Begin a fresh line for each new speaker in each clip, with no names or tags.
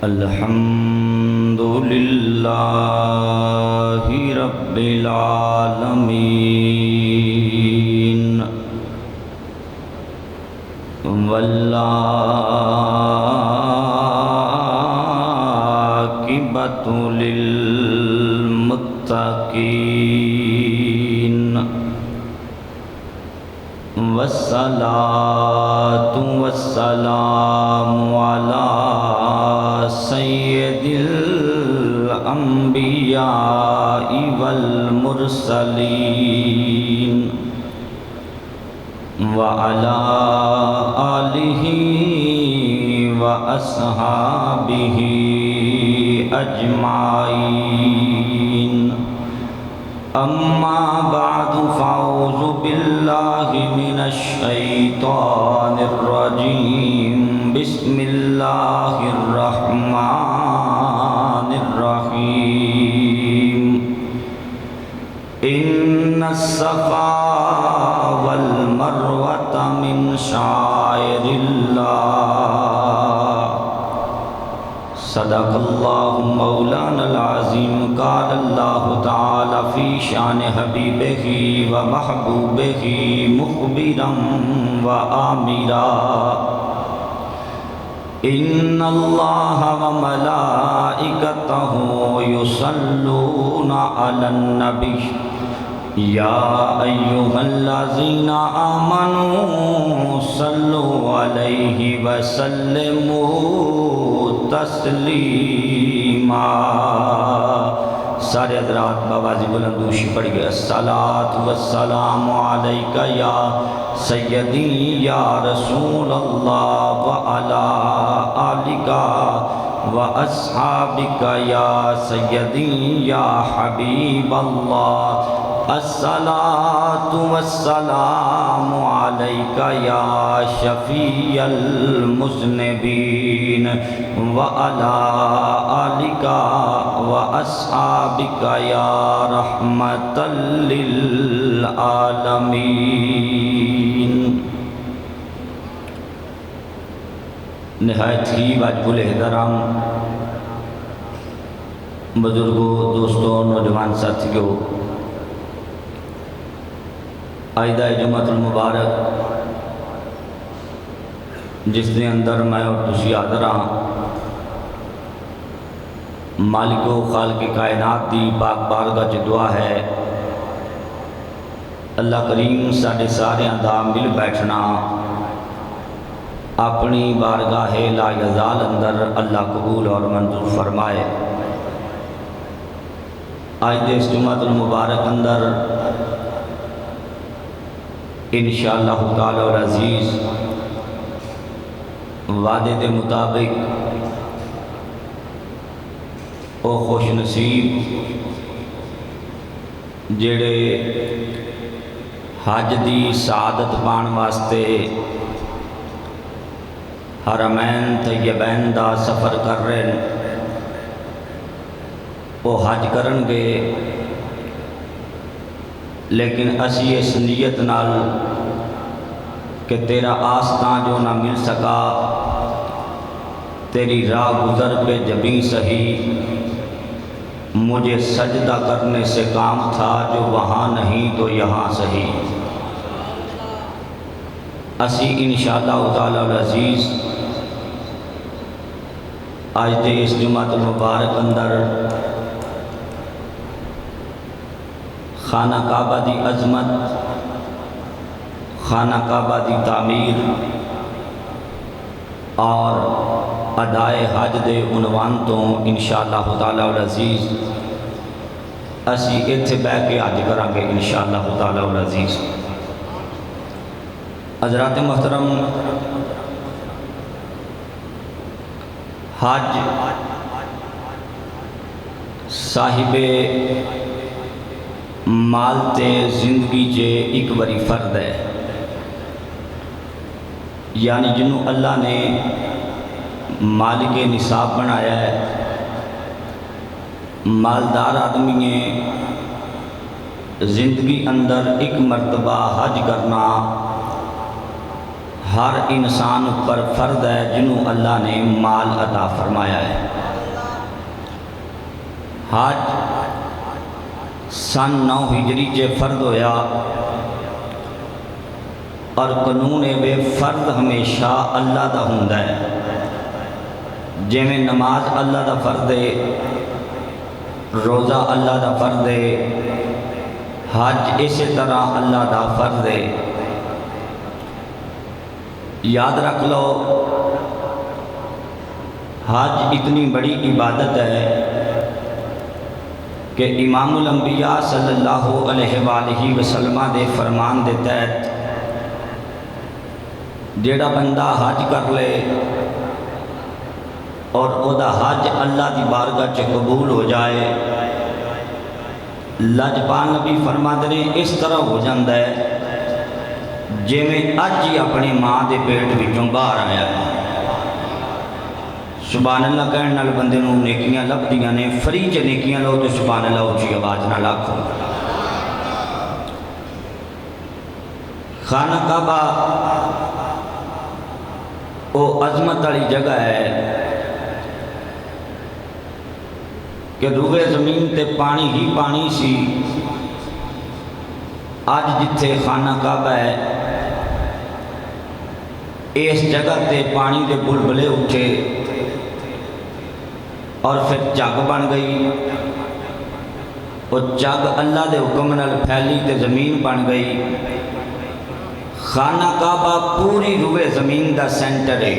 الحمد للہ رب العالمین والعاقبۃ للمتقین والصلاة والسلام علی سید الانبیاء والمرسلین وعلی آلہ واصحابہ اجمعین اما بعد فاعوذ باللہ من الشیطان الرجیم بسم اللہ الرحمن الرحیم ان الصفا والمروۃ من شعائر اللہ صدق اللہ مولانا العظیم قال اللہ تعالی فی شان حبیبہ و محبوبہ مخبرا و آمرا ان اللہ و ملائکتہ یصلون علی النبی یا ایہا الذین آمنوا صلوا علیہ وسلموا تسلیما۔ سارے حضرات بآواز بلندوشی پڑھ گئے الصلاۃ والسلام علیک یا سیدی یا رسول اللہ وعلی آلک واصحابک یا سیدی یا حبیب اللہ الصلاۃ والسلام علیک یا شفیع المذنبین وعلی آلک واصحابک یا رحمۃ للعالمین۔ نہایت ہی واجب الاحترام بزرگوں، دوستوں، نوجوان ساتھیوں، آئدہ جمعۃ المبارک جس دے اندر میں اور تسی حاضر ہاں، مالک و خالق کائنات دی پاک بارگاہ چ دعا ہے اللہ کریم ساڈے ساریاں دا مل بیٹھنا اپنی بارگاہ لا یزال اندر اللہ قبول اور منظور فرمائے۔ آج دے اس جمعۃ المبارک اندر انشاءاللہ تعالی العزیز وعدے دے مطابق او خوش نصیب جڑے حج دی سعادت پان واسطے حرمین طیبین دا سفر کر رہے ہیں، وہ حج کرن گے، لیکن اسی اس نیت نال کہ تیرا آستان جو نہ مل سکا، تیری راہ گزر پہ جبیں سہی، مجھے سجدہ کرنے سے کام تھا جو وہاں نہیں تو یہاں سہی۔ اسی انشاءاللہ تعالی العزیز آج دے اس جمعۃ المبارک اندر خانہ کعبہ دی عظمت، خانہ کعبہ دی تعمیر اور ادائے حج دے عنوان تو انشاءاللہ تعالی العزیز اسی ایتھے بیٹھ کے حج کریں گے انشاءاللہ تعالی العزیز۔ حضرات محترم، حج صاحب مال تے زندگی جے ایک بری فرد ہے، یعنی جنہوں اللہ نے مالک نصاب بنایا ہے، مالدار آدمی ہیں، زندگی اندر ایک مرتبہ حج کرنا ہر انسان پر فرض ہے جنہوں اللہ نے مال عطا فرمایا ہے۔ حج سن 9 ہجری چے فرض ہویا اور قانون بے فرض ہمیشہ اللہ دا ہوندا ہے۔ جے میں نماز اللہ دا فرض ہے، روزہ اللہ دا فرض ہے، حج اسی طرح اللہ دا فرض ہے۔ یاد رکھ لو حج اتنی بڑی عبادت ہے کہ امام الانبیاء صلی اللہ علیہ وآلہ وسلم دے فرمان دے تحت جیڑا بندہ حج کر لے اور او دا حج اللہ دی بارگاہ چ قبول ہو جائے، لجپال نبی فرما دے اس طرح ہو جاندہ ہے جے میں اج ہی اپنی ماں دے پیٹ وچوں باہر آیا ہے۔ سبحان اللہ کہنے نال بندے نوں نیکیاں لبدیاں نے، فری چ نیکیاں لو تو سبحان اللہ اونچی آواز نہ لاکھو۔ خانہ کعبہ او عظمت والی جگہ ہے کہ روئے زمین تے پانی ہی پانی سی، آج جتھے خانہ کعبہ ہے اس جگہ تے پانی دے بلبلے اٹھے اور پھر جگ بن گئی، اور جگ اللہ دے حکم نال پھیلی تے زمین بن گئی۔ خانہ کعبہ پوری روئے زمین دا سینٹر ہے۔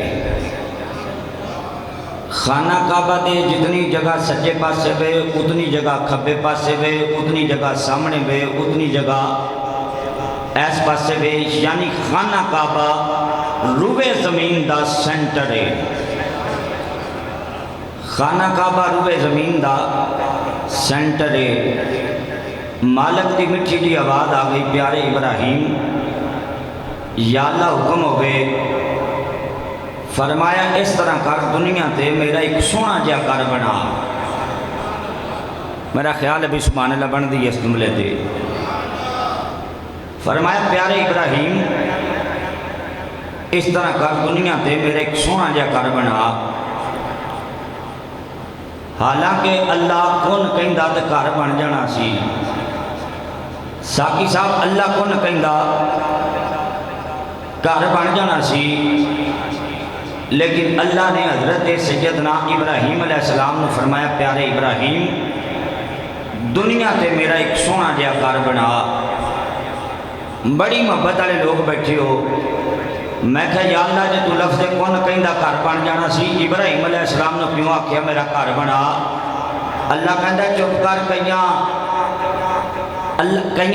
خانہ کعبہ دے جتنی جگہ سجے پاسے وے اتنی جگہ کھبے پاسے وے، اتنی جگہ سامنے وے، اتنی جگہ ایس پاسے وے، یعنی خانہ کعبہ روئے زمین دا سینٹر ہے۔ خانہ کعبہ روئے زمین دا سینٹر ہے۔ مالک دی مٹھی دی آواز آ گئی، پیارے ابراہیم یا اللہ حکم ہو گئے، فرمایا اس طرح کر دنیا تے میرا ایک سونا جا کر بنا۔ میرا خیال ہے بھی سبحان اللہ بن دی اس جملے تے۔ فرمایا پیارے ابراہیم اس طرح کر دنیا تے میرا ایک سونا جا کر بنا۔ حالانکہ اللہ کون کہندا تے گھر بن جانا سی، ساکی صاحب اللہ کون کہندا گھر بن جانا سی، لیکن اللہ نے حضرت سیدنا ابراہیم علیہ السلام نے فرمایا پیارے ابراہیم دنیا تے میرا ایک سونا جا گھر بنا۔ بڑی محبت والے لوگ بیٹھے ہو، میں کہا یا اللہ جے تو لفظ کون کہندا گھر بن جانا سی، ابراہیم علیہ السلام نے کیوں آکھیا میرا گھر بنا؟ اللہ کہندا چپ کر، کئیاں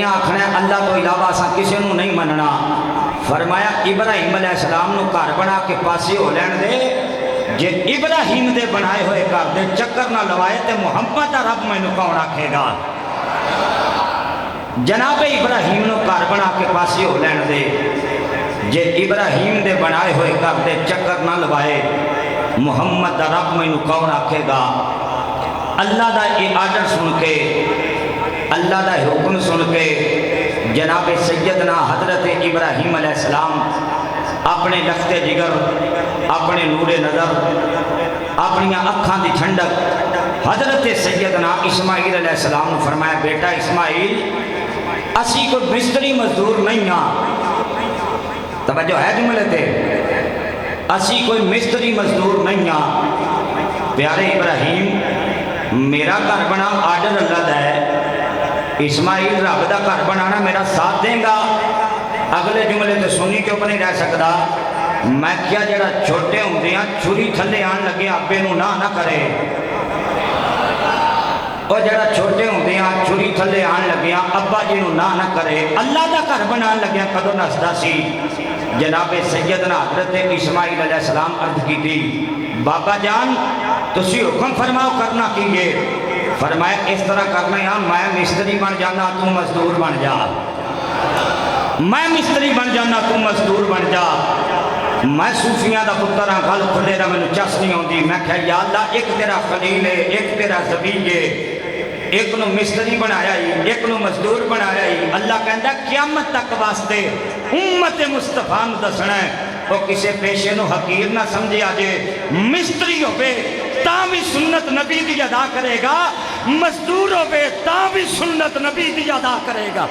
آکھنا ہے اللہ تو علاوہ اساں کسی نوں نہیں مننا۔ فرمایا ابراہیم علیہ السلام نو گھر بنا کے پاسے ہو لین دے، جے ابراہیم دے بنائے ہوئے گھر دے چکر نہ لوائے تے محمد دا رب مینوں کون آکھے گا؟ جناب ابراہیم نو گھر بنا کے پاسے ہو لین دے، جے ابراہیم دے بنائے ہوئے گھر دے چکر نہ لوائے محمد دا رب مینوں کون آکھے گا؟ اللہ دا یہ آرڈر سن کے، اللہ دا حکم سن کے جناب سیدنا حضرت ابراہیم علیہ السلام اپنے لخت جگر، اپنے نور نظر، اپنی اکھاں دی ٹھنڈک حضرت سیدنا اسماعیل علیہ السلام نے فرمایا بیٹا اسماعیل اسی کوئی مستری مزدور نہیں ہاں، توجہ ہے جملے تے، اسی کوئی مستری مزدور نہیں ہاں، پیارے ابراہیم میرا گھر بنا آرڈر اللہ دا ہے، اسماعیل رب دا گھر بنانا میرا ساتھ دیں گا؟ اگلے جملے تے سنی چپ نہیں رہ سکتا۔ میں کیا جڑا چھوٹے ہوں دیاں چھری تھلے آن لگے ابے نو نہ کرے، اور جڑا چھوٹے ہوں دیاں چھری تھلے آن لگیاں ابا جی نو نہ کرے، اللہ دا گھر بنان لگیاں کدو نسدا سی؟ جناب سیدنا حضرت اسماعیل علیہ السلام عرض کی تھی بابا جان تسی حکم فرماؤ کرنا کیے؟ فرمایا اس طرح کرنا ہے میں مستری بن جانا تو مزدور بن جا، میں مستری بن جانا تو مزدور بن جا، میں صوفیاں دا پتر ہاں گل کھلے نہ مینوں چس نہیں ہوندی۔ میں کہا یا اللہ ایک تیرا خلیل ہے، ایک تیرا ذبی ہے، ایک نو مستری بنایا ہی ایک نو مزدور بنایا ہی۔ اللہ کہندا قیامت تک واسطے امت مصطفیٰ نو دسنا ہے وہ کسی پیشے نو حقیر نہ سمجھے آجے مستری ہوئے تاں بھی سنت نبی دی ادا کرے گا مزدور ہوئے تاں بھی سنت نبی دی ادا کرے گا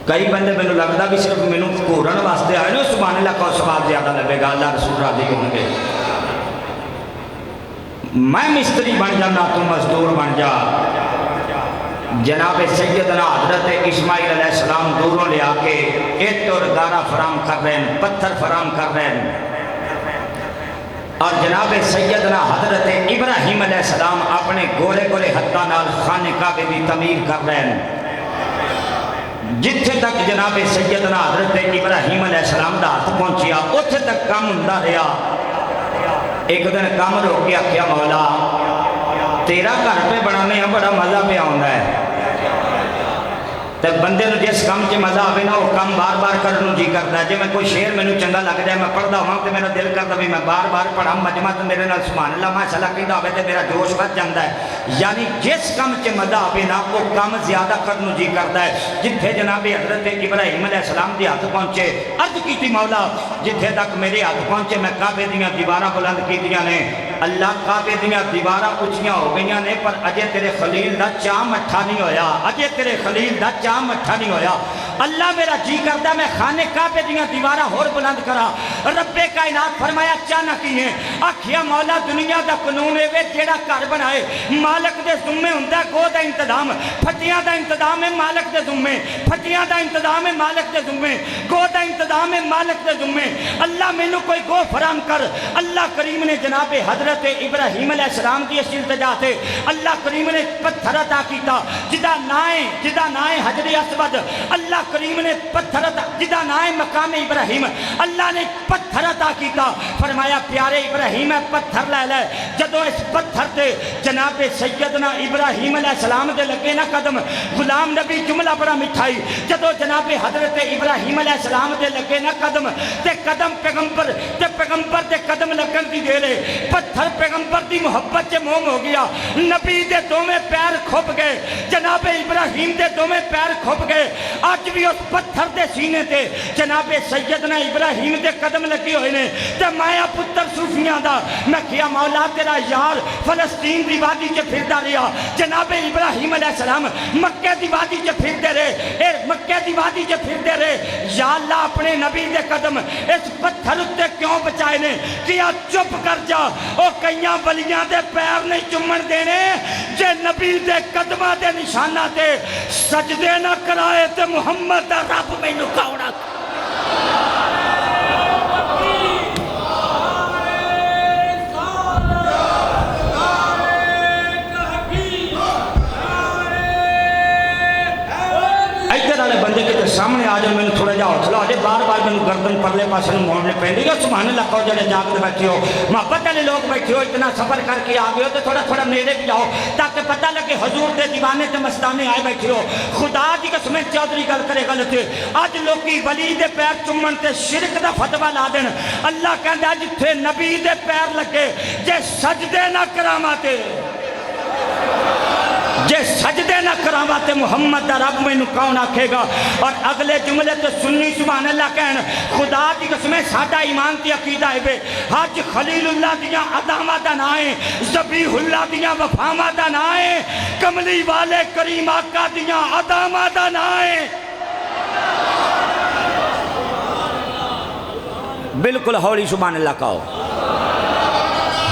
کئی بندے میں نے لگتا بھی صرف میں نے کورن واسطے آئے نا سبحان اللہ کو سواب زیادہ لگے گا اللہ رسول راضی ہوں گے میں مستری بن جانا تو مزدور بن جا جناب سیدنا حضرت اسماعیل علیہ السلام دوروں لے آکے ایٹ اور دارہ فراہم کر رہے ہیں پتھر فراہم کر رہے ہیں اور جناب سیدنا حضرت ابراہیم علیہ السلام اپنے گورے گورے ہتھاں نال خانے کعبے دی تعمیر کر رہے ہیں جتھے تک جناب سیدنا حضرت ابراہیم علیہ السلام دا ہاتھ پہنچیا اتھے تک کام ہوندا رہا ایک دن کام روک کے آکھیا مولا تیرا گھر پہ بنانے ہیں بڑا مزہ پہ آؤں ہے تو بندے نو جس کام چے مزہ آوے نا وہ کام بار بار کرنو جی کرتا ہے جی میں کوئی شعر میں نو چنگا لگ جائے میں پڑھدا ہوں تو میرا دل کرتا بھی میں بار بار پڑھا مجمع تو میرے نال سبحان اللہ ماشاءاللہ کہندا ہوئے تے میرا جوش بڑھ جاندا ہے یعنی جس کام چے مزہ آوے نا وہ کام زیادہ کرنو جی کرتا ہے جتھے جناب حضرت ابراہیم علیہ السلام دی ہاتھ پہنچے عرض کیتی مولا جتھے تک میرے ہاتھ پہنچے میں کعبے دیاں دیواراں بلند کیتیاں نے اللہ کعبے دیاں دیواراں اونچیاں ہو گئیاں نے پر اجے تیرے خلیل دا چاہ مٹھا نہیں ہویا اجے تیرے خلیل دا چاہ مٹھا نہیں ہویا اللہ میرا جی کرتا میں خانے کعبے دیاں دیواراں ہور بلند کرا رب کائنات فرمایا چانا کی ہیں آکھیا مولا دنیا دا قانون ہے جیڑا گھر بنائے مالک دے ذمے ہوندا گو دا انتظام پھٹیاں دا انتظام ہے مالک دے ذمے پھٹیاں دا انتظام ہے مالک دے ذمے گو دا انتظام ہے مالک دے ذمے اللہ مینوں کوئی گو فراہم کر اللہ کریم نے جناب حضرت ابراہیم علیہ السلام دی اس التجا تے اللہ کریم نے پتھر عطا کیتا جدا نائے حجر اسود اللہ کریم نے پتھر عطا جدا نائے مقام ابراہیم اللہ نے پتھر عطا کیتا فرمایا پیارے ابراہیم ہے پتھر لے لے جدو اس پتھر تے جناب سیدنا ابراہیم علیہ السلام دے لگے نا قدم غلام نبی جملہ بڑا مٹھائی جدو جناب حضرت ابراہیم علیہ السلام دے لگے نا قدم پیغمبر دے قدم لگن دی دے رہے پتھر پیغمبر دی محبت سے موم ہو گیا نبی دے دومیں پیر کھپ گئے جناب ابراہیم دے دومیں پیر کھپ گئے آج بھی اس پتھر دے سینے تے جناب سیدنا ابراہیم دے قدم لگی ہوئے نے تے مایا پتر صوفیاں دا میں کیا مولا تیرا یار فلسطین دی وادی چے پھردا رہا جناب ابراہیم علیہ السلام مکہ دی وادی چے پھردے رہے مکہ دی وادی چے پھردے رہے یا اللہ اپنے نبی دے قدم اس پتھر اتے کیوں بچائے نے کیا چپ کر جا او کئیاں ولیاں دے پیر نہیں چمن دینے جے نبی دے قدمہ دے نشانہ تے سجدے نہ کرائے تے محمد دا رب میں نکاؤڑا بندے کے سامنے آ جائے میں نے تھوڑا جا حوصلہ آ جائے بار بار میں نے گردن پرلے پاسے موڑنے پہنی گا سبحان اللہ کہو جڑے جاگتے بیٹھے ہو محبت والے لوگ بیٹھے ہو اتنا سفر کر کے آ گئے ہو تو تھوڑا تھوڑا نیڑے بھی جاؤ تاکہ پتہ لگے حضور دے دیوانے تے مستانے آئے بیٹھے ہو خدا دی قسم چودھری گل کرے غلط اج لوکی ولی دے پیر چومن تے شرک دا فتوی لا دین اللہ کہندا جتھے نبی دے پیر لگے جے سجدے نہ کراواں تے جے سجدے نہ کراواتے محمد دا رب میں کون آکھے گا اور اگلے جملے تو سنی سبحان اللہ کہن خدا دی قسمیں ساڈا ایمان تی عقیدہ ہے بے حج خلیل اللہ دیاں عدامہ دا نائیں ذبیح اللہ دیاں وفامہ دا نائیں کملی والے کریم آقا دیاں عدامہ دا نائیں بالکل ہولی سبحان اللہ کہو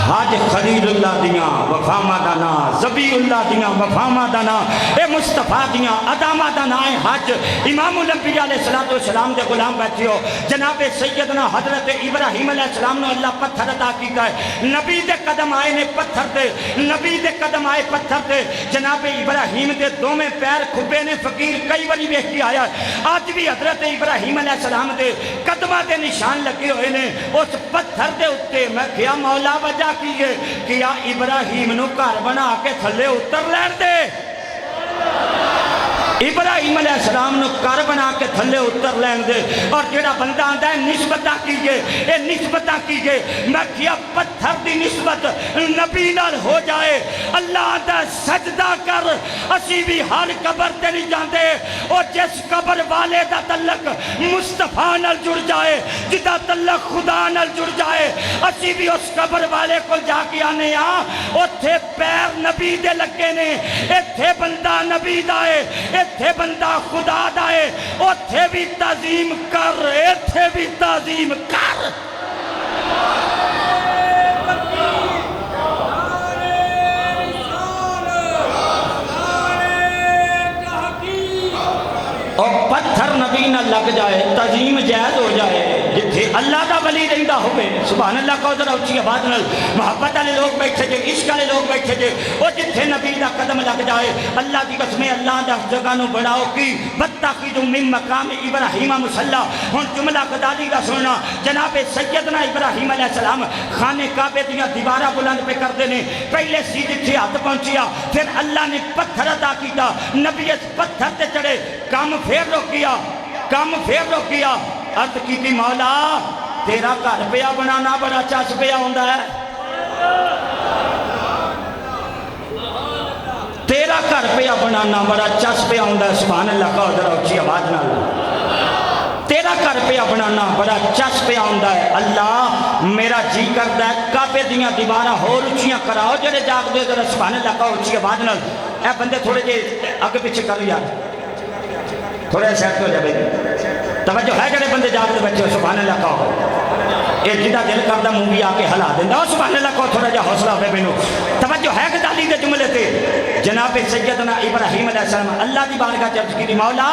حج خلیل اللہ دیاں وفامہ دانا ذبیح اللہ دیاں وفامہ دانا اے مصطفیٰ دیاں عدامہ دانا اے حج امام الانبیاء علیہ السلام دے غلام بیٹھے ہو جناب سیدنا حضرت ابراہیم علیہ السلام نے اللہ پتھر عطا کیتا ہے نبی دے قدم آئے نے پتھر دے نبی دے قدم آئے پتھر دے جناب ابراہیم دے دو میں پیر کھبے نے فقیر کئی بڑی بیٹھی آیا آج بھی حضرت ابراہیم علیہ السلام دے قدمہ دے نشان لگے ہوئے نے اس پتھر دے اتے میں کیا مولا وجہ کیے کیا ابراہیم نو گھر بنا کے تھلے اتر لین دے ابراہیم علیہ السلام نو کر بنا کے تھلے اتر لین دے اور جڑا بندہ آندا ہے نسبتاں کیجئے اے نسبتاں کیجئے میں کیا پتھر دی نسبت نبی نال ہو جائے اللہ آندا سجدہ کر اسی بھی ہر قبر تے نہیں جاندے اور جس قبر والے دا تعلق مصطفیٰ نال جڑ جائے جدا تعلق خدا نال جڑ جائے اسی بھی اس قبر والے کو جا کے آنے اوتھے پیر نبی دے لگے نے ایتھے بندہ نبی دا ہے ایتھے بندہ خدا دا ہے اوتھے بھی تعظیم کر ایتھے بھی تعظیم کر اور پتھر نبی نہ لگ جائے تعظیم جائز ہو جائے جتھے اللہ دا ولی رہندا ہوئے سبحان اللہ کو ذرا اچھی آواز نال محبت والے لوگ بیٹھے جے عشق والے لوگ بیٹھے جے اور جتھے نبی دا قدم لگ جائے اللہ دی قسم اللہ دا جگہ نو بڑھاؤ کی بتاخذوا من مقام ابراہیم مصلی ہن جملہ غزالی دا سننا جناب سیدنا ابراہیم علیہ السلام خانے کعبے دیاں دیواراں بلند پہ کردے نے پہلے سی جتھے ہاتھ پہنچیا پھر اللہ نے پتھر عطا کیتا نبی اس پتھر تے چڑھے کام پھر روکیا کام پھر روکیا عرض کی تھی مولا تیرا گھر پیا بنانا بڑا چس پیا ہوندا ہے تیرا گھر پیا بنانا بڑا چس پیا ہوندا ہے سبحان اللہ کا ذرا اچھی آواز نال تیرا گھر پیا بنانا بڑا چس پیا ہوندا ہے اللہ میرا جی کردا ہے کعبے دیاں دیواراں ہور اونچیاں کراؤ جڑے جاگ دے ذرا سبحان اللہ کا اچھی آواز نال اے بندے تھوڑے جے اگے پیچھے کر یار تھوڑے سیٹ ہو جائے توجہ ہے جڑے بندے جاگ دے بیٹھے ہو سبحان اللہ کہو اے جدا دل کردا منہ بھی آ کے ہلا دیندا سبحان اللہ کہو تھوڑا جا حوصلہ ہوے مینوں توجہ ہے غزالی دے جملے تے جناب سیدنا ابراہیم علیہ السلام اللہ دی بارگاہ عرض کی مولا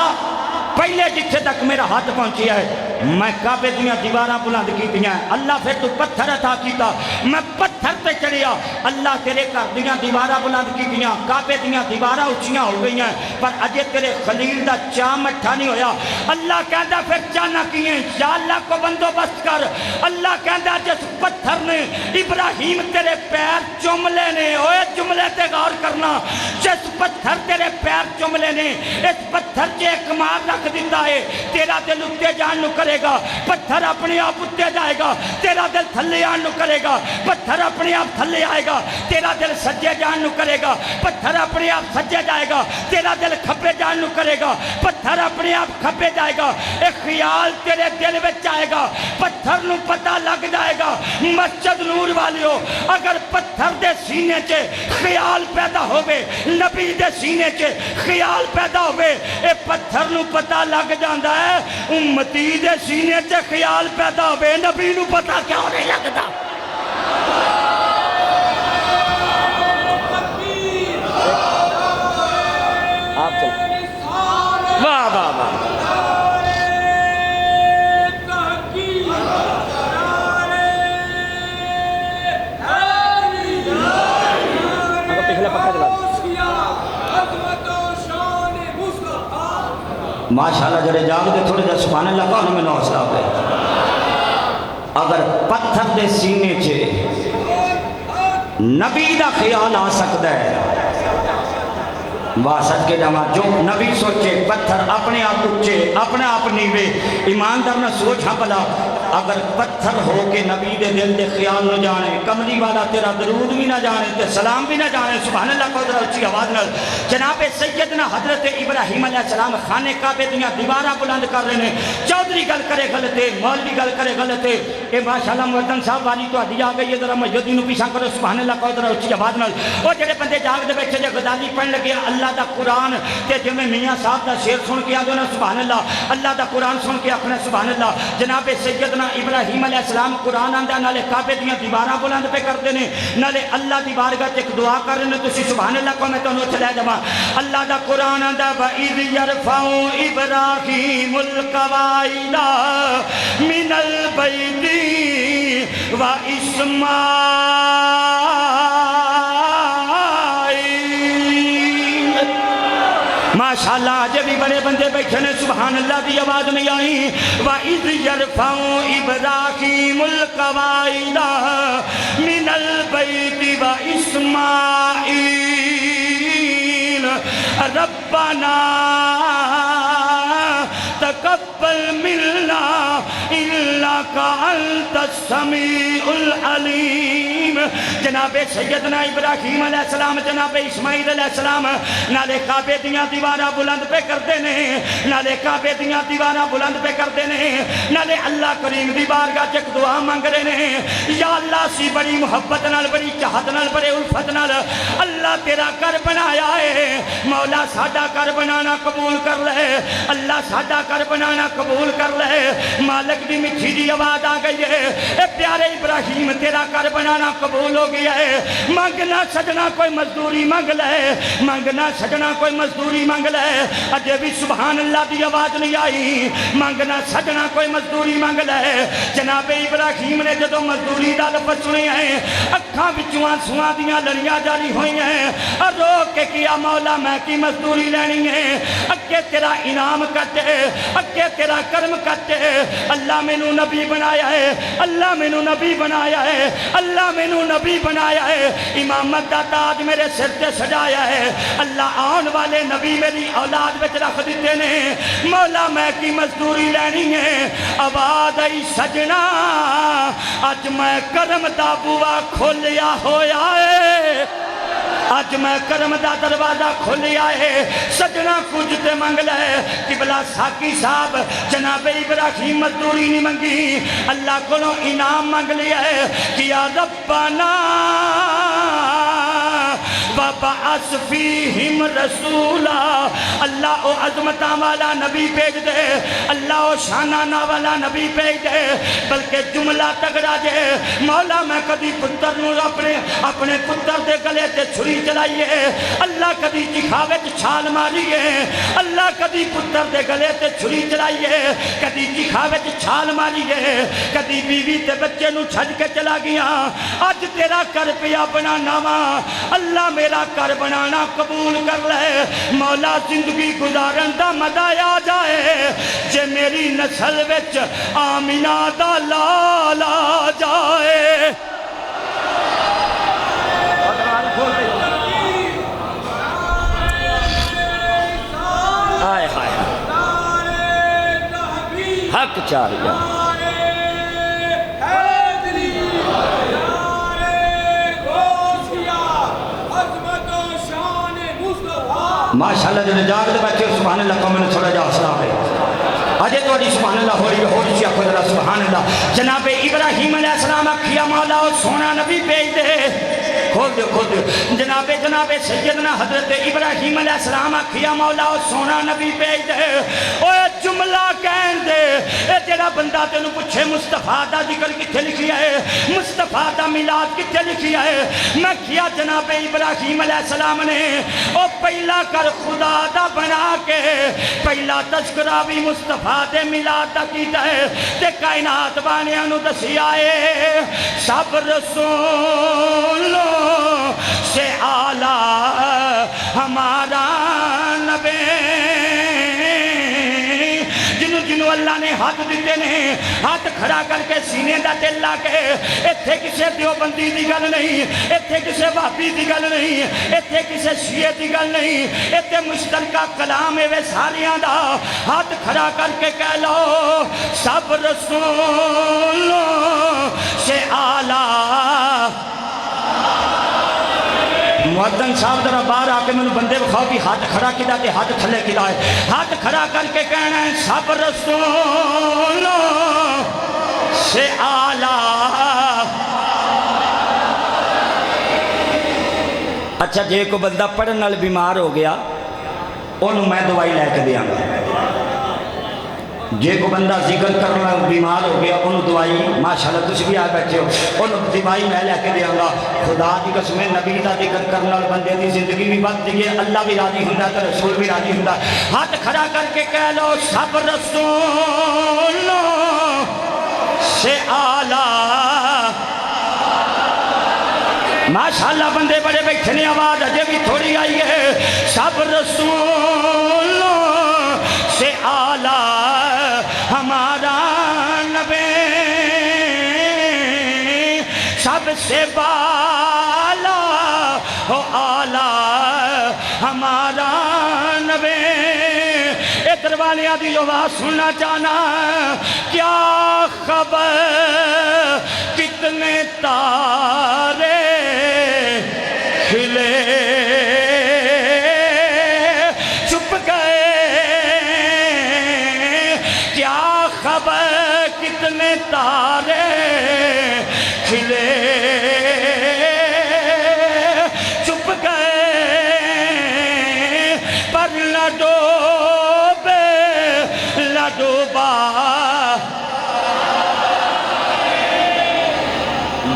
پہلے جتھے تک میرا ہاتھ پہنچیا ہے میں کعبے دیاں دیواراں بلند کیتیاں اللہ پھر تو پتھر عطا کیتا میں پتھر تے چڑھیا اللہ تیرے گھر دیاں دیواراں بلند کیتیاں کعبے دیاں دیواراں اونچیاں ہو گئیاں پر اجے تیرے خلیل دا چاہ مٹھا نہیں ہویا اللہ کہندا پھر چاہنا کیے یا اللہ کو بندوبست کر اللہ کہندا جس پتھر نے ابراہیم تیرے پیر چوم لینے اوے جملے تے غور کرنا جس پتھر تیرے پیر چوم لینے اس پتھر چ ایک مار رکھ دیتا ہے تیرا دل اتے جان نو کرے گا پتھر اپنے آپ اتے جائے گا تیرا دل تھلے آن نو کرے گا پتھر اپنے آپ تھلے آئے گا تیرا دل سجے جان نو کرے گا پتھر اپنے آپ سجے جائے گا تیرا دل کھبے جان نو کرے گا پتھر اپنے آپ کھبے جائے گا ایک خیال تیرے دل وچ آئے گا پتھر نو پتہ لگ جائے گا مسجد نور والیو اگر پتھر دے سینے چے خیال پیدا ہوئے نبی دے سینے چے خیال پیدا ہوئے اے پتھر نو پتہ لگ جاندا ہے امتی دے سینے تے خیال پیدا ہوئے نبی نو پتہ کیوں نہیں لگتا آپ چلیں واہ واہ واہ پچھلے پکا چلا ماشاءاللہ جڑے جاگ دے تھوڑے جا سبحان اللہ کا انہوں میں نو حوصلہ ہو گئے اگر پتھر دے سینے چے نبی دا خیال آ سکتا ہے واسط کے جمع جو نبی سوچے پتھر اپنے آپ اچھے اپنے آپ نیوے ایماندار نہ سوچ ہاں بلا اگر پتھر ہو کے نبی دے دل دے خیال نہ جانے کملی والا تیرا درود بھی نہ جانے تے سلام بھی نہ جانے سبحان اللہ کو ذرا اچھی آواز نال جناب سیدنا حضرت ابراہیم علیہ السلام خانے کعبے دیاں دیواراں بلند کر رہے ہیں چودھری گل کرے غلطے مولوی گل کرے غلطے اے ماشاءاللہ مردن صاحب والی تو ہڈی آ گئی ہے ذرا مسجد نو پیچھا کرو سبحان اللہ کو ذرا اچھی آواز نال او جڑے بندے جاگ دے بیٹھے جے غزالی پڑھن لگے اللہ دا قرآن تے جویں میاں صاحب دا شعر سن کے آدھو نا سبحان اللہ دا قرآن سن کے آخنا سبحان اللہ جناب سیدنا ابراہیم علیہ السلام قرآن آندا نالے کعبے دیاں دیواراں بلند پہ کرتے ہیں نالے اللہ دی بارگاہ تے ایک دعا کر رہے ہیں تسی سبحان اللہ کو میں تانوں اتھے لے جاواں اللہ دا قرآن آندا وَإِذْ يَرْفَعُ إِبْرَاهِيمُ الْقَوَاعِدَ مِنَ الْبَيْتِ وَإِسْمَاعِيلُ ماشاءاللہ آج بھی بڑے بندے بیٹھے نے سبحان اللہ دی آواز نہیں آئی وَإِذْ يَرْفَعُ إِبْرَاهِيمُ الْقَوَاعِدَ مِنَ الْبَيْتِ وَإِسْمَاعِيلُ رَبَّنَا تقبل منا انک انت السمیع العلیم۔ جناب سیدنا ابراہیم علیہ السلام، جناب اسماعیل علیہ السلام نالے کعبے دیاں دیواراں بلند پہ کردے نے، نالے کعبے دیاں دیواراں بلند پہ کردے نے، نالے اللہ کریم دی بارگاہ چ دعا منگ رہے نے، یا اللہ سی بڑی محبت نال، بڑی چاہت نال، بڑے الفت نال اللہ تیرا گھر بنایا ہے، مولا ساڈا گھر بنانا قبول کر لے، اللہ ساڈا گھر بنانا قبول کر لے۔ مالک دی میٹھی دی آواز آ گئی ہے، اے پیارے ابراہیم تیرا گھر بنانا قبول ہو گیا ہے، مانگنا سجنا کوئی مزدوری مانگ لے، مانگنا سجنا کوئی مزدوری مانگ لے، اجے بھی سبحان اللہ دی آواز نہیں آئی، مانگنا سجنا کوئی مزدوری مانگ لے۔ جناب ابراہیم نے جدو مزدوری دا لفظ سنے ہیں، اکھاں وچوں آنسواں دیاں لڑیاں جاری ہوئی ہیں، اور رو کے کیا مولا میں کی مزدوری لینی ہے، اگے تیرا انعام کٹے، اگے تیرا کرم کٹے، اللہ میں نو نبی بنایا ہے، اللہ میں نو نبی بنایا ہے، اللہ میں نو نبی بنایا ہے، امامت دا تاج میرے سر تے سجایا ہے، اللہ آن والے نبی میری اولاد وچ رکھ دیتے نے، مولا میں کی مزدوری لینی ہے۔ آواز آئی سجنا اج میں کرم دا بوا کھولیا ہویا ہے، اج میں کرم دا دروازہ کھولیا ہے، سجنا کچھ تے منگ لے۔ قبلہ ساکی صاحب جناب ابراہیم مزدوری نہیں منگی، اللہ کو انعام منگ لیا ہے، کیا ربنا وَبَعَثْ فِيهِمْ رَسُولًا، اللہ او عظمتاں والا نبی بھیج دے، اللہ او شانانہ والا نبی بھیج دے، بلکہ جملہ تگڑا جے، مولا میں کدی پتر نو اپنے پتر دے گلے تے چھری چلائیے، اللہ کدی چکھاوے چھال ماریے، اللہ کدی پتر دے گلے تے چھری چلائیے، کدی چکھاوے چھال ماریے، کدی بیوی تے بچے نو چھڑ کے چلا گیا، آج تیرا کر پیا بنانا وا، اللہ میرا کر بنانا قبول کر لے، مولا زندگی گزارن دا مزہ آ جائے، جے میری نسل وچ آمینہ دا لال آ جائے۔ آئے ہائے حق چاریا ماشاءاللہ جو نجات دے بیٹھے سبحان اللہ کو میں نے تھوڑا جا حسنا ہے اجے تو اڈی سبحان اللہ ہو رہی ہے، ہو رہی ہے خود اللہ سبحان اللہ۔ جناب ابراہیم علیہ السلام آکھیا مولا سونا نبی بھیج دے، کھول دے کھول دے، جناب سیدنا حضرت ابراہیم علیہ السلام آکھیا مولا سونا نبی بھیج دے، اوہ جملہ کہن دے، اے جڑا بندہ تینوں پوچھے مصطفیٰ دا ذکر کتھے لکھیا ہے، مصطفیٰ دا میلاد کتھے لکھیا ہے، میں کیا جناب ابراہیم علیہ السلام نے او پہلا کر خدا دا بنا کے پہلا تذکرہ بھی مصطفیٰ دے میلاد دا کیتا ہے، تے کائنات بانیاں نو دسی آئے سب رسولوں سے اعلیٰ ہمارا نبی، جنہوں اللہ نے ہاتھ دیتے نے ہاتھ کھڑا کر کے سینے دا دل لا کے، ایتھے کسے دیوبندی دی گل نہیں، ایتھے کسے وہابی دی گل نہیں، ایتھے کسے شیعہ دی گل نہیں، ایتھے مشترکہ کلام وے ساریاں دا، ہاتھ کھڑا کر کے کہہ لو سب رسولوں سے اعلیٰ۔ مؤذن صاحب ذرا باہر آ کے میں بندے بکھاؤ بھی ہاتھ کھڑا کدا تے ہاتھ تھلے کدا ہے، ہاتھ کھڑا کر کے کہنا ہے سب رسولوں سے اعلیٰ۔ اچھا جے کو بندہ پڑھن نال بیمار ہو گیا انہوں میں دوائی لے کے دیاں گا، جے کو بندہ ذکر کرنا بیمار ہو گیا انہوں دوائی ماشاءاللہ تُس بھی آ بیٹھے ہو انہوں دوائی میں لے کے دیاں گا۔ خدا دی قسم نبی دا ذکر کرنا بندے دی زندگی بھی بڑھ دیئے، اللہ بھی راضی ہوندا تے رسول بھی راضی ہوندا۔ ہاتھ کھڑا کر کے کہہ لو سب رسولوں سے اعلیٰ۔ ماشاءاللہ بندے بڑے بیٹھے نے، آواز اجے بھی تھوڑی آئی ہے، سب رسولوں سے اعلیٰ ہمارا نبی، سب سے بالا ہو اعلیٰ ہمارا نبی۔ اے دروازہ والے دی آواز سننا چاہنا کیا خبر کتنے تارے کھلے چھپ گئے کیا خبر کتنے تارے کھلے چھپ گئے پر نہ ڈوبا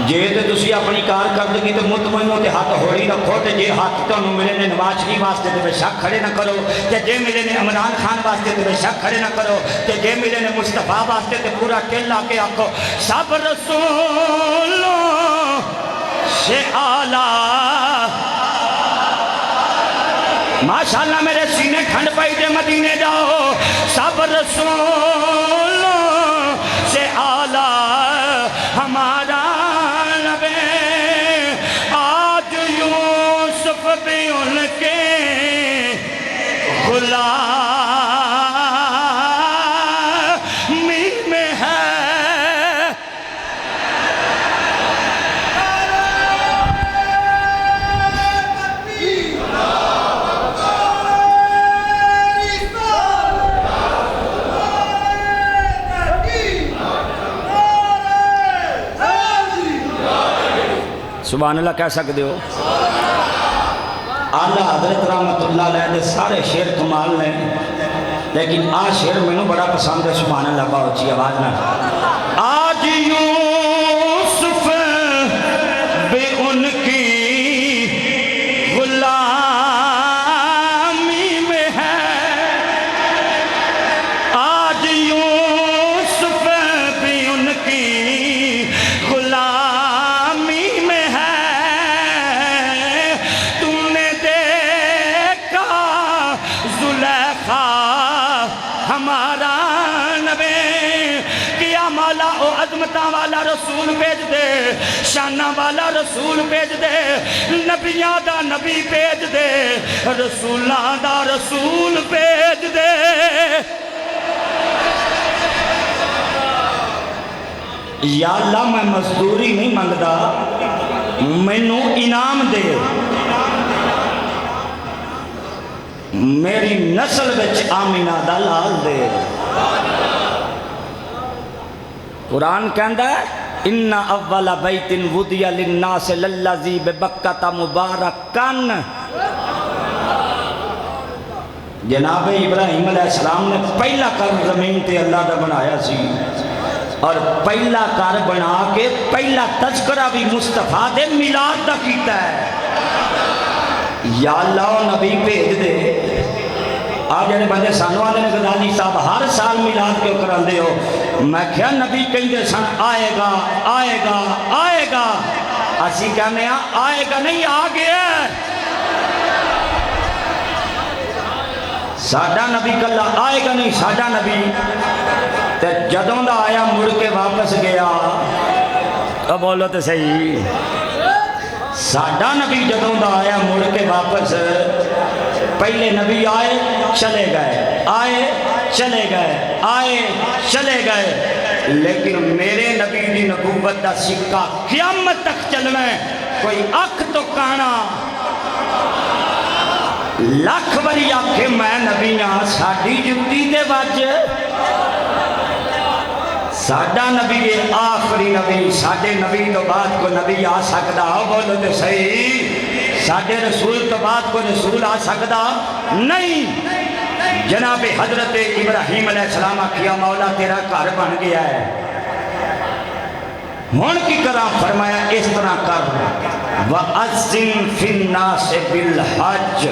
جے تے تسی اپنی کارکردگی تے مطمئن ہو تے ہاتھ ہولی رکھو تے جے ہاتھ تانوں ملے نے نواز شریف واسطے تے بے شک کھڑے نہ کرو تے جے ملے نے عمران خان واسطے تے بے شک کھڑے نہ کرو تے جے ملے نے مصطفیٰ واسطے تے پورا ٹل لا کے آکھو سب رسولوں سے اعلیٰ ماشاءاللہ میرے سینے ٹھنڈ پائی دے مدینے جاؤ سب رسولوں سے اعلیٰ ہمارا نبی آج یوسف بھی ان کے غلامی میں ہے سبحان اللہ کہہ سکتے ہو اعلیٰ حضرت رحمت اللہ علیہ دے سارے شعر کمال نے لیکن آج شعر میں نے بڑا پسند ہے سبحان اللہ بہت اچھی آواز میں آج یوسف بے ان کی غلامی میں ہے آج یوسف بھی ان کی غلامی میں ہے ہمارا نبی کیا مولا او عظمتاں والا رسول بھیج دے شانہ والا رسول بھیج دے نبیاں دا نبی بھیج دے رسولاں دا رسول بھیج دے یا اللہ میں مزدوری نہیں منگدا مینوں انعام دے میری نسل وچ آمینہ دا لال دے قرآن کہندا ہے ان اول بیت وضع للناس للذی ببکۃ مبارکن جناب ابراہیم علیہ السلام نے پہلا گھر زمین تے اللہ دا بنایا سی اور پہلا گھر بنا کے پہلا تذکرہ بھی مصطفیٰ دے میلاد دا کیتا ہے یا اللہ نبی بھیج دے آج جانے بندے سانو آدھے نے غزالی صاحب ہر سال میلاد کیوں کران دے ہو میں کہا نبی کہیں دے سن آئے گا آئے گا آئے گا اسی کہنے آئے گا نہیں آ گیا ساڈا نبی کلا آئے گا نہیں ساڈا نبی تے جدوں دا آیا مڑ کے واپس گیا تو بولو تے صحیح ساڈا نبی جدوں دا آیا مڑ کے واپس پہلے نبی آئے چلے گئے آئے چلے گئے آئے چلے گئے لیکن میرے نبی دی نبوت دا سکہ قیامت تک چلنا ہے کوئی اکھ تو کانا لاکھ بری آکھے میں نبی ہاں ساڈی جُتی دے وج ساڈا نبی آخری نبی ساڈے نبی تو بعد کو نبی آ سکدا بولو تے صحیح ساڈے رسول تو بعد کو رسول آ سکدا نہیں جناب حضرت ابراہیم علیہ السلام کیا مولا تیرا گھر بن گیا ہے ہن کی کرا فرمایا اس طرح کر وَأَذِّن فِي النَّاسِ بِالْحَجِّ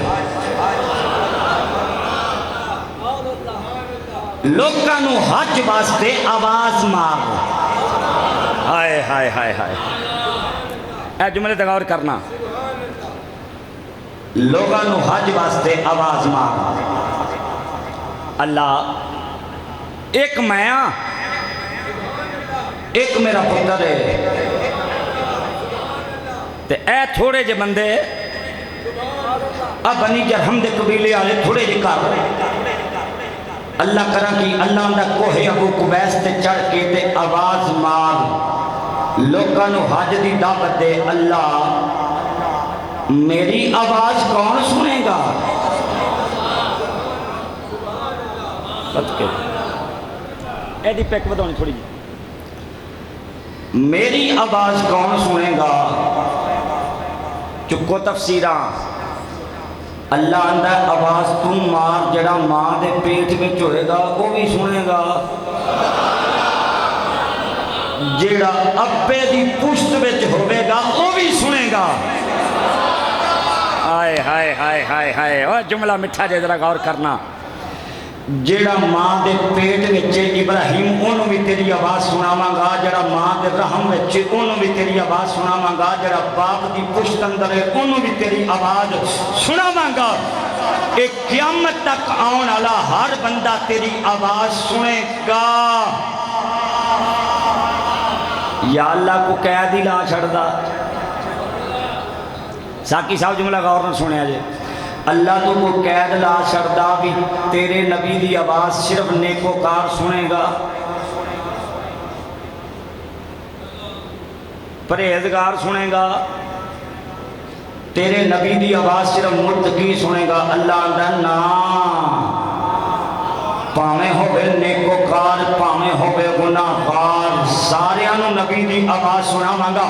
لوگانو حج واسطے آواز مار ہائے ہائے ہائے ہائے اے جملے تک غور کرنا لوگانو حج واسطے آواز مار اللہ ایک میاں ایک میرا پتر ہے تے اے تھوڑے جے بندے اب بنی جرہم دے قبیلے آلے تھوڑے جے کر اللہ کرا کہ اللہ دا کوہ ابو قبیس تے چڑھ کے تے آواز مار لوگاں نو حج دی دعوت دے، اللہ میری آواز کون سنے گا؟ ایڈی پیک بدھونی تھوڑی جی، میری آواز کون سنے گا؟ چکو تفسیراں، اللہ آندہ آواز تم مار، جڑا ماں دے پیٹ میں ہوئے گا وہ بھی سنے گا، جڑا ابے دی پشت میں ہوئے گا وہ بھی سنے گا۔ ہائے ہائے ہائے ہائے ہائے، اور جملہ مٹھا جے ذرا غور کرنا، جڑا ماں دے پیٹ وچے ابراہیم انہوں بھی تیری آواز سناواں گا، جڑا ماں دے رحم وچے انہوں بھی تیری آواز سناواں گا، جڑا باپ دی پشت اندر ہے انہوں بھی تیری آواز سناواں گا۔ ایک قیامت تک آن والا ہر بندہ تیری آواز سنے گا۔ یا اللہ کو قید ہی لا چھڑ دا۔ ساکی صاحب جملہ غور نہ سنے آجے، اللہ تو کو قید لا چھڑدا بھی تیرے نبی دی آواز صرف نیکوکار سنے گا، پرہیزگار سنے گا، تیرے نبی دی آواز صرف متقی سنے گا۔ اللہ اندر نا پامیں ہو بے نیکوکار پامیں ہو بے گناہگار سارے انہوں نبی دی آواز سنا مانگا۔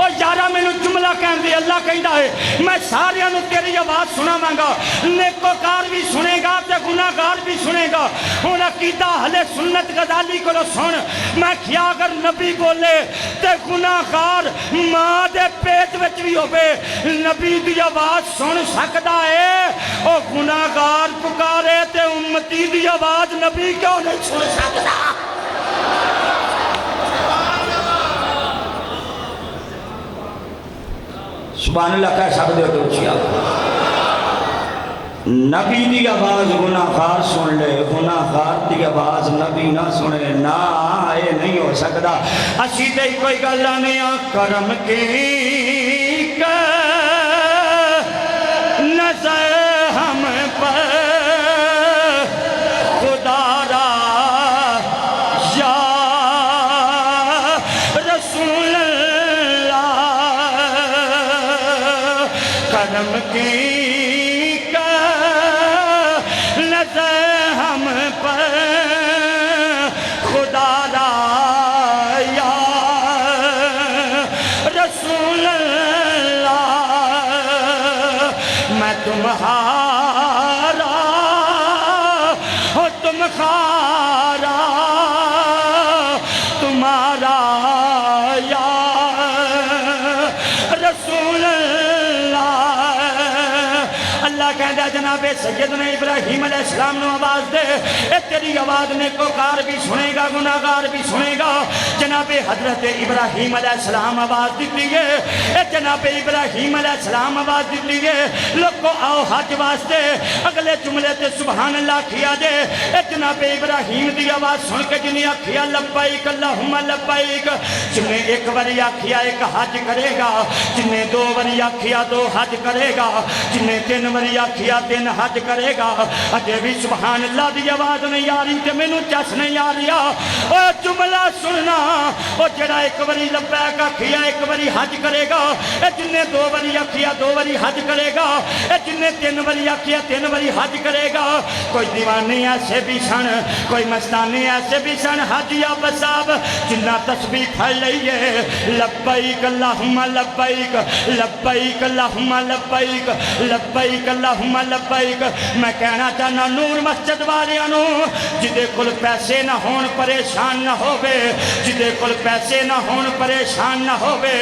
اور یارہ میں نے جملہ کہن دی، اللہ کہندہ ہے میں سارے انہوں تیری آواز سنا مانگا، نیکوکار بھی سنے گا تے گناہگار بھی سنے گا۔ ان عقیدہ اہل سنت غزالی کو سن، میں کیا اگر نبی بولے تے گناہگار ماں دے پیٹ وچ بھی ہوئے نبی دی آواز سن سکتا ہے، اور گناہگار پکارے تے امتی دی آواز نبی کیوں نہیں سن سکتا؟ سبحان اللہ کہہ سکتے ہو تو اچھی آگا، نبی دی آواز گناہگار سن لے، گناہگار دی آواز نبی نہ سنے، نا یہ نہیں ہو سکتا۔ اسی دے کوئی گلہ نہیں کرم کی نظر ہم پر خدا را یا رسول اللہ، کرم کی نظر ہم پر خدا را یا رسول اللہ، میں تمہارا ہو تم خارا تمہارا یا رسول اللہ۔ اللہ کہتا ہے جناب سیدنا ابراہیم علیہ السلام نے آواز دے، اے تیری آواز نیکوکار بھی سنے گا گناہگار بھی سنے گا۔ جناب حضرت ابراہیم علیہ السلام آواز دیتی ہے، اے جناب ابراہیم علیہ السلام آواز دیتی ہے، لوگو آؤ حج واسطے اگلے جملے تے سبحان اللہ کیا جے۔ اے جناب ابراہیم دی آواز سن کے جنہیں آکھیا لبائک اللہم لبائک، جنہیں ایک باری آکھیا ایک حج کرے گا، جنہیں دو باری آکھیا دو حج کرے گا، جنہیں تین باری آکھیا تین حج کرے گا۔ اجے بھی سبحان اللہ دی آواز نہیں آ رہی تے میں نو چس نہیں آ رہا۔ او جملہ سننا، او جڑا ایک باری لبائک آکھیا ایک باری حج کرے گا، اے جنہیں دو باری آکھیا دو باری حج کرے گا، اے جنہیں تین باری آکھیا تین باری حج کرے گا۔ کوئی دیوانے ایسے بھی سن، کوئی مستانے ایسے بھی سن، حج یا بساب جنہ تسبیح پھڑ لئیے لبائک اللہم لبائک لبائک اللہم لبائک لبائک اللہم لبائک۔ میں کہنا چاہنا نور مسجد والیاں جدے کل پیسے نہ ہون پریشان نہ ہوئے، جدے کل پیسے نہ ہون پریشان نہ ہوئے،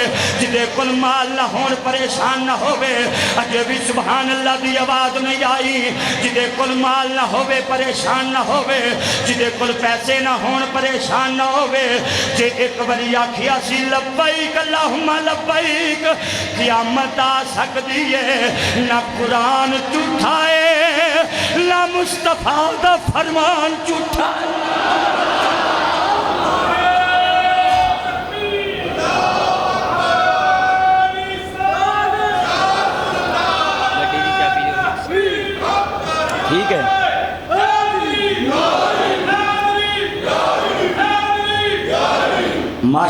جدے کل مال نہ ہون پریشان نہ ہوئے، اجے بھی سبحان اللہ دی آواز نہیں آئی۔ جدے کل مال نہ ہوئے پریشان نہ ہوئے، جدے کل پیسے نہ ہون پریشان نہ ہوئے، جے ایک بری آکھیا سی لبائک اللہم لبائک، قیامت آ سکتی ہے نہ قرآن جھوٹا ہے نہ مصطفیٰ دا فرمان جھوٹا ہے۔ ٹھیک ہے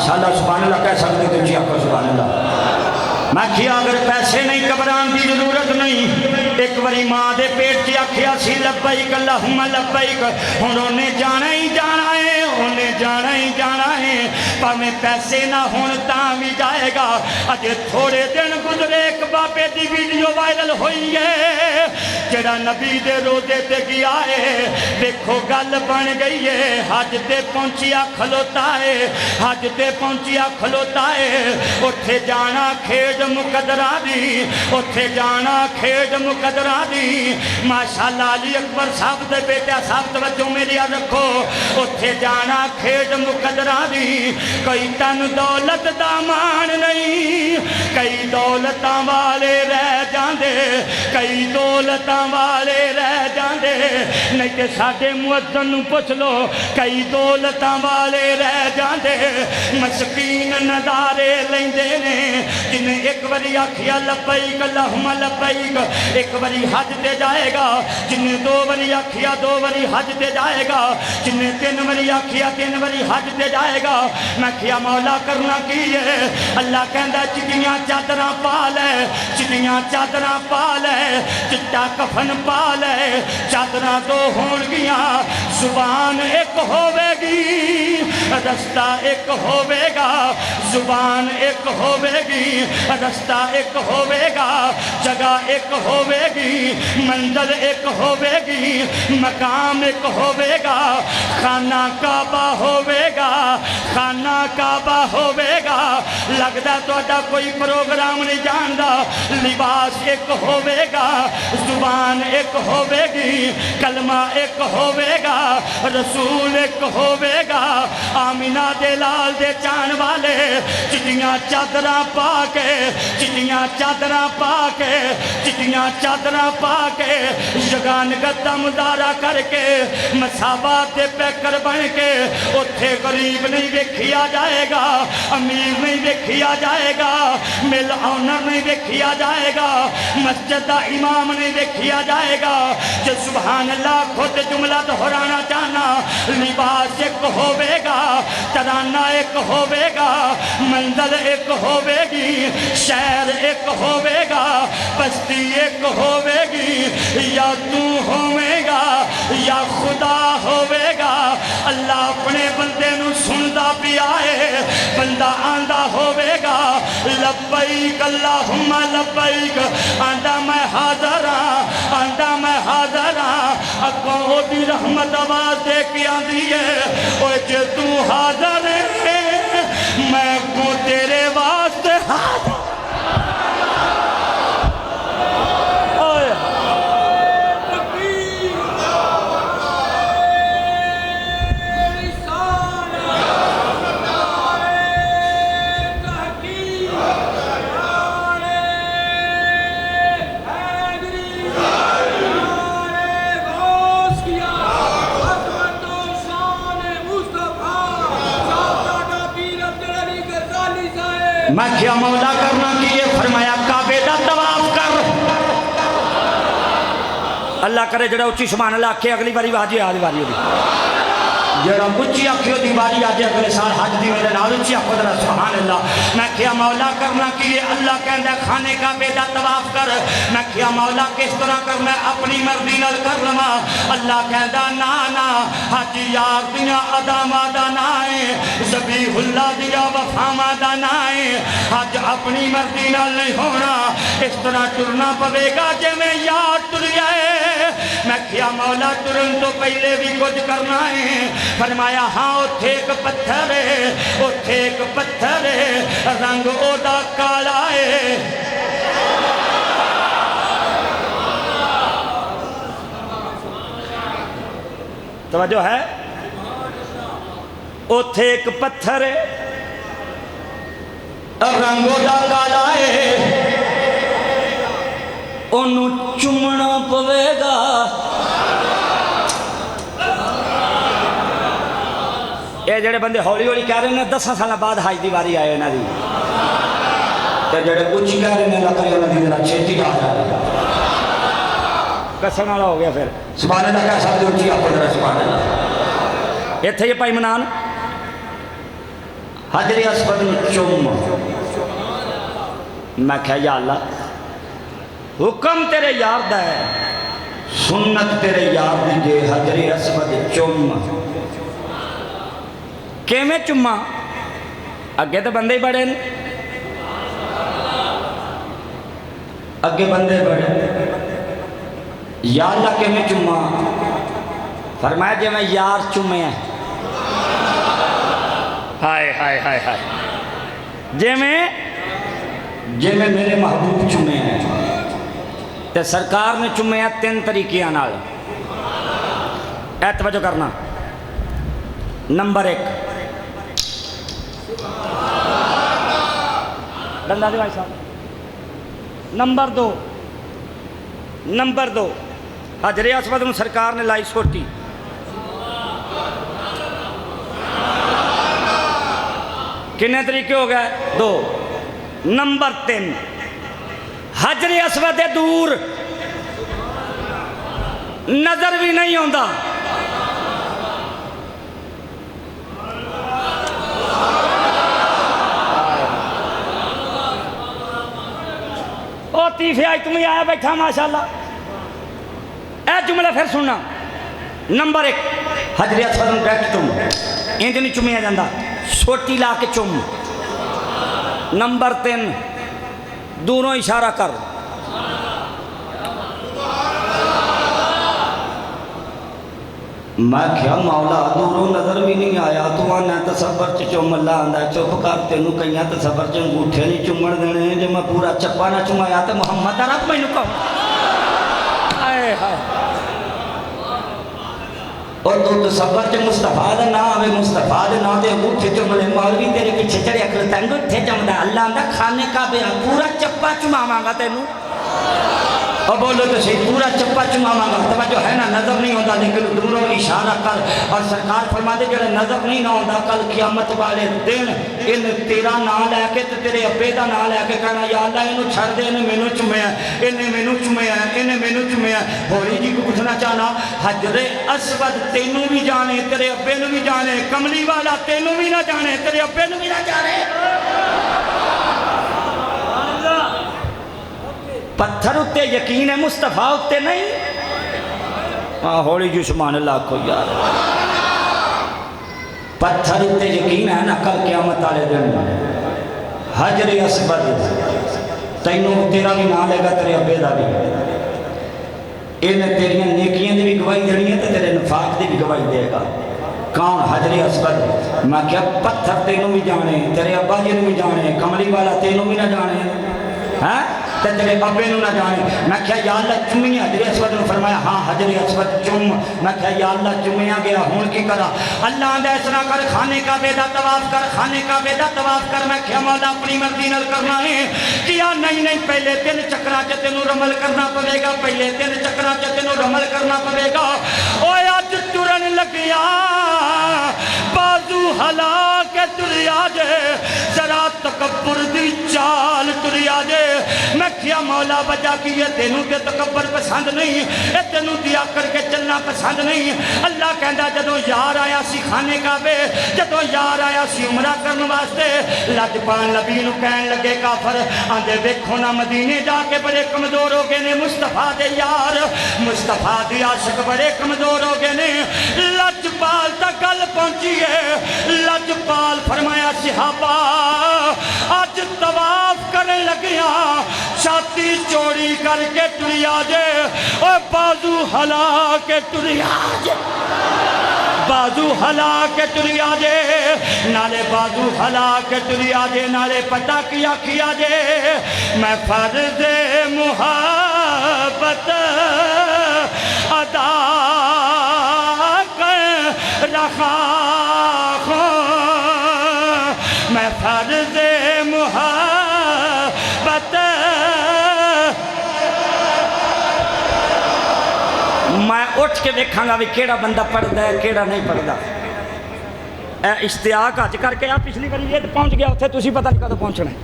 ماشاءاللہ سبحان اللہ کہہ سکتے تو جی آقا سبحان اللہ میں کیا اگر پیسے نہیں گھبران دی ضرورت نہیں ایک باری ماں دے پیٹ کی آکھیا سی لبیک اللہم لبیک انہوں نے جانا ہی جانا ہے انہیں جانا ہی جانا ہے پر میں پیسے نہ ہون تاں بھی جائے گا اجے تھوڑے دن گزرے ایک باپے دی ویڈیو وائرل ہوئی ہے جڑا نبی دے روزے تے گیا ہے دیکھو گل بن گئی ہے حج تے پہنچیا کھلوتا ہے حج تے پہنچیا کھلوتا ہے اٹھے جانا کھیڈ مقدرہ دی اٹھے جانا کھیڈ مقدرہ دی ماشاءاللہ علی اکبر صاحب دے بیٹا صاحب توجہ میری رکھو اٹھے جانا کھیڈ مقدرہ دی کوئی تن دولت دا مان نہیں کئی دولتاں والے رہ جاندے کئی دولتاں والے رہ جاندے نہیں کہ ساڈے مؤذن نوں پوچھ لو کئی دولتاں والے رہ جاندے مسکین نظارے لیندے نے جنہیں ایک باری آکھیا لبیک اللہم لبیک ایک باری حج تے جائے گا جنہیں دو باری آکھیا دو باری حج تے جائے گا جنہیں تین باری آکھیا تین باری حج تے جائے گا میں کیا مولا کرنا کی ہے اللہ کہندہ چٹیاں چادراں پا لے چٹیاں چادراں پا لے چٹا کفن پا لے چادراں دو ہون گیاں زبان ایک ہووے گی رستہ ایک ہووے گا زبان ایک ہووے گی رستہ ایک ہووے گا جگہ ایک ہووے گی منزل ایک ہووے گی مقام ایک ہووے گا خانہ کعبہ ہووے گا خانہ کعبہ ہووے گا لگدا توڑا کوئی پروگرام نہیں جاندہ لباس ایک ہووے گا زبان ایک ہووے گی کلمہ ایک ہووے گا رسول ایک ہووے گا آمینہ دے لال دے چان والے چٹیاں چادراں پا کے چٹیاں چادراں پا کے چٹیاں چادراں پا کے جگان گدہ مدارہ کر کے مسابات پیکر بن کے اتھے غریب نہیں دیکھیا جائے گا امیر نہیں دیکھیا جائے گا مل آنر نہیں دیکھیا جائے گا مسجد دا امام نہیں دیکھیا جائے گا جو سبحان اللہ خود جملہ دہرانا چاہنا لباس ایک ہووے گا ترانہ ایک ہووے گا منزل ایک ہووے گی شہر ایک ہووے گا بستی ایک ہووے گی یا تو ہووے گا یا خدا ہووے گا اللہ اپنے بندے نو سندہ بھی آئے بندہ آندہ ہووے گا لبیک اللہم لبیک آندہ میں حاضر ہاں آندہ میں حاضر ہاں اکوں ہو دی رحمت آواز دے کے آندھی ہے اوہ جے تو حاضر ہے میں کو تیرے واسطے حاضر میں کیا مولا کرنا کیے فرمایا کعبے دا طواف کر اللہ کرے جڑا اچھی سبحان اللہ آکھے اگلی باری واجی آدھی باری ہوگی جڑا اچھی آکھیو دی باری آجے اگلے سال حج دی میرے نال اچھی آکھو درہ سبحان اللہ میں کیا مولا کرنا کیے اللہ کہندہ کھانے کعبے دا طواف کر میں کیا مولا کس طرح کر میں اپنی مرضی نال کر لما اللہ کہندہ نا حج یار دیا ادامہ دا نائیں ذبیح اللہ دیا وفامہ دا نائیں حج اپنی مرضی نال نہیں ہونا اس طرح ٹرنا پوے گا جے میں یار ٹر جائے میں کیا مولا ٹرن تو پہلے بھی کچھ کرنا ہے فرمایا ہاں اتھے ایک پتھر ہے اتھے ایک پتھر ہے رنگ اودا کالا ہے توجہ ہے اتھے ایک پتھر ہے رنگ اودا کالا ہے انہوں چمنا پوے گا یہ جڑے بندے ہولی ہولی کہہ رہے ہیں 10 سال بعد حج دی واری آئے نا دی تے جڑے کچھ کہہ رہے ہیں اللہ تعالیٰ اللہ دی ذرا چھیتی آ جائے کسن والا ہو گیا پھر سبحان اللہ کہہ سکتے اچھی آپ ذرا سبحان اللہ یہ تھے یہ پائی منان حجر اسود نو چوم. میں کہا یا اللہ حکم تیرے یار دا ہے سنت تیرے یار دی جے حجر اسود چوم. کیویں چوما؟ اگے تو بندے ہی بڑے ہیں، اگے بندے بڑے. یا اللہ کیویں چوما؟ فرمایا جی میں یار چومے ہیں. ہائے ہائے ہائے ہائے. جی میں میرے محبوب چومے ہیں. تے سرکار نے چومے ہیں 3 طریقیاں نال. اے توجہ کرنا. نمبر 1 ڈنڈا دے بھائی صاحب. نمبر 2 حجر اسود نو سرکار نے لائی سوٹی. کنے طریقے ہو گئے؟ 2. نمبر 3 حجر اسود دور نظر بھی نہیں ہوندا. تیفے آج تمہیں آیا بیٹھا ماشاءاللہ. اے جملہ پھر سننا. نمبر 1 حجر اسود نو ڈائریکٹ چوم انج نہیں چومیا جاندا، سوٹی لا کے چوم. نمبر 3 دوروں اشارہ کر. میں کیا مولا دوروں نظر بھی نہیں آیا تو آنا تصور چوم. اللہ آندہ چپ کر تینوں کئیاں تصور چ انگوٹھے نہیں چومن دینے. جے میں پورا چپا نہ چومایا تو محمد دا رب مینوں کہو. ہائے ہائے. اور تو تصور چ مصطفیٰ دا نام آوے، مصطفیٰ دے نام دے انگوٹھے چومنے. مولوی تیرے پیچھے چڑھیا کھلوتا انگوٹھے چومدا. اللہ آندہ کھانے کا بے پورا چپا چوماواں گا تینوں. اور بولو تو صحیح پورا چپا چماواں گا. توجہ ہے نا؟ نظر نہیں ہوتا لیکن دوروں اشارہ کر. اور سرکار فرماتے جڑے نظر نہیں نہ ہوتا کل قیامت والے دن ان تیرا نام لے کے تے تیرے ابے دا نام لے کے کہنا یا اللہ اینوں چھڑ دے، انہیں مینوں چومیا، انہیں مینوں چومیا، انہیں مینوں چومیا. ہولی جی کو پوچھنا چاہنا حجر اسود تینوں بھی جانے، تیرے ابے نوں بھی جانے، کملی والا تینوں بھی نہ جانے، تیرے ابے نوں بھی نہ جانے. پتھر اتے یقین ہے، مصطفیٰ اتے نہیں. ہولی جو سبحان اللہ کو یار. پتھر اتے یقین ہے نا کل قیامت والے دن حجر اسود تینوں تیرا بھی نام لے گا، تیرے ابے دا بھی. انہیں تیریاں نیکیاں دی بھی گواہی دینی ہے تے تیرے نفاق دی بھی گواہی دے گا. کون؟ حجر اسود. میں کیا پتھر تینوں بھی جانے، تیرے ابا جی بھی جانے، کملی والا تینوں بھی نہ جانے، ہاں تے تیرے ابے نوں نہ جانے. میں کہا یا اللہ چومیا حجر اسود نے فرمایا ہاں حجر اسود چوم. میں کہا یا اللہ چومیا گیا ہون کی کرا؟ اللہ آندا اس طرح کر خانے کعبے دا طواف کر، خانے کعبے دا طواف کر. میں کہا مولا اپنی مرضی نال کرنا ہے. کیا نہیں پہلے 3 چکراں تے تینوں رمل کرنا پوے گا، پہلے 3 چکراں تے تینوں رمل کرنا پوے گا. اوے اج ٹرن لگیا بازو ہلا کے تریا جے، ذرا تکبر دی چال تریا جے. میں کیا مولا وجہ کی یہ تینوں تے تکبر پسند نہیں، اے تینوں دیا کر کے چلنا پسند نہیں. اللہ کہندا جدوں یار آیا سی خانے کعبے، جدوں یار آیا سی عمرہ کرن واسطے، لج پان نبی نوں کہن لگے کافر آندے ویکھو نا مدینے جا کے بڑے کمزور ہو گئے نے مصطفیٰ دے یار، مصطفیٰ دے عاشق بڑے کمزور ہو گئے نے. لج پال تک گل پہنچی ہے. لج پال فرمایا صحابہ اج طواف کرن لگیا چھاتی چوڑی کر کے ٹریا جے، اور بازو ہلا کے ٹریا جے، بازو ہلا کے ٹریا جے، نالے بازو ہلا کے ٹریا جے، نالے پٹا کیا جے. میں فرض محبت ادا کر رہا ہوں، میں فرض محبت. میں اٹھ کے دیکھاں گا بھی کیڑا بندہ پڑھدا ہے کیڑا نہیں پڑھدا. اے اشتیاق اج کر کے پچھلی باری یہ پہنچ گیا اتنے تسی پتہ نہیں کدوں پہنچنا ہے.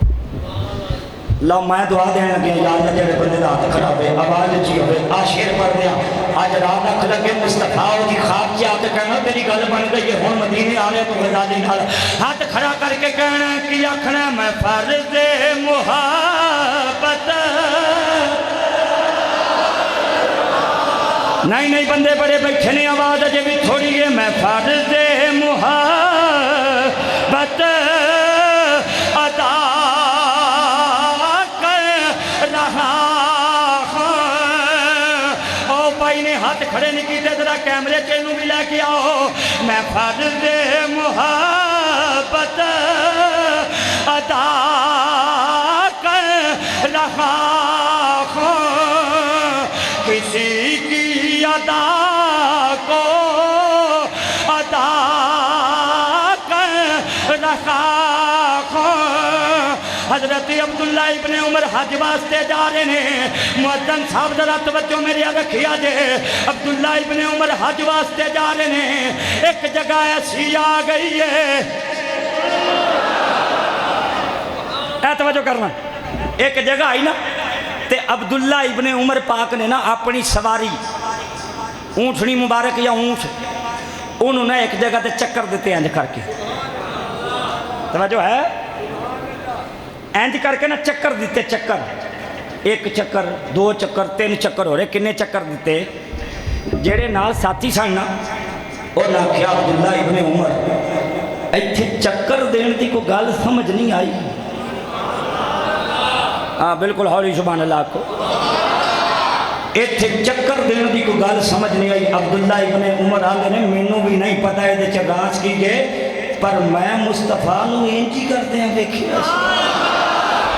لو میں دعا دین لگے یا اللہ جڑے بندے دا ہاتھ کھڑا ہوئے آواز اچھی ہوئے آ شیر پڑھ دیا آج رات اکھ لگے مصطفیٰ دی خواب چ آتے کہنا تیری گل بن گئی ہے ہن مدینے آ رہے تو غزالی نال ہاتھ کھڑا کر کے کہنا کی آکھنا میں فرض محبت نہیں بندے بڑے بیٹھے نے آواز اجے بھی تھوڑی ہے میں فرض محبت ادا ہاتھ کھڑے نہیں کیتے ذرا کیمرے چینوں بھی لے کے آؤ میں فرض محبت ادا کر رہا ہوں کسی کی ادا کو ادا کر رہا ہوں حضرت عبداللہ ابن عمر حج واسطے جا رہے ہیں مؤذن صاحب ذرا توجہ میری رکھیا جے عبداللہ ابن عمر حج واسطے جا رہے ہیں ایک جگہ ایسی آ گئی ہے اے توجہ کرنا ایک جگہ آئی نا تے عبداللہ ابن عمر پاک نے نا اپنی سواری اونٹنی مبارک یا اونٹ انہوں نے ایک جگہ تے چکر دیتے ہیں کر کے توجہ ہے اینج کر کے نا چکر دیتے چکر ایک چکر دو چکر تین چکر ہو رہے کنے چکر دیتے جیڑے نال ساتھی سننا اور نہ کیا عبداللہ ابن عمر ایتھے چکر دین دی کو گال سمجھ نہیں آئی ہاں بالکل ہولی سبحان اللہ کو ایتھے چکر دین دی کو گال سمجھ نہیں آئی عبداللہ ابن عمر آگے نے مینوں بھی نہیں پتا ہے دے چگاس کی گئے پر میں مصطفیٰ نو اینجی کرتے ہیں دیکھیا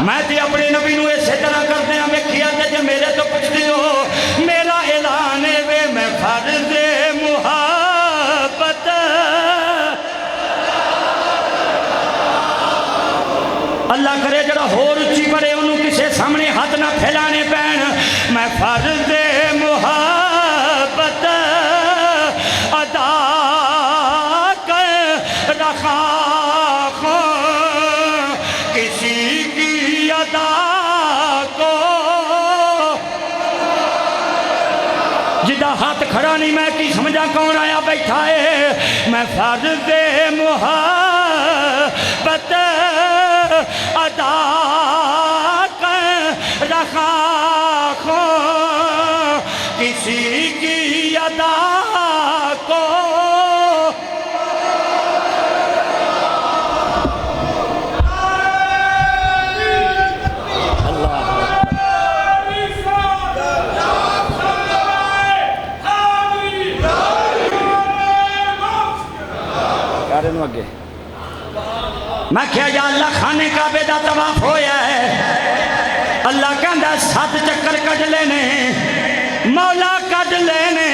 میں تی اپنے نبی نو ایسے طرح کرتے ہیں میں کیا تے جو میرے تو پوچھتے ہو میرا اعلان وے میں فرض محبت اللہ کرے جڑا ہور اچھی پڑے انہوں کسے سامنے ہاتھ نہ پھیلانے پین میں فرض محبت ادا کر رہا ہوں کسی کی ادا کو جدہ ہاتھ کھڑا نہیں میں کی سمجھا کون آیا بیٹھا ہے میں فرض محبت ادا کر رہا ہوں کسی کی ادا کو اگے میں کیا یا اللہ کھانے کعبے دا طواف ہویا ہے اللہ کہندا 7 چکر کٹ لینے مولا کٹ لینے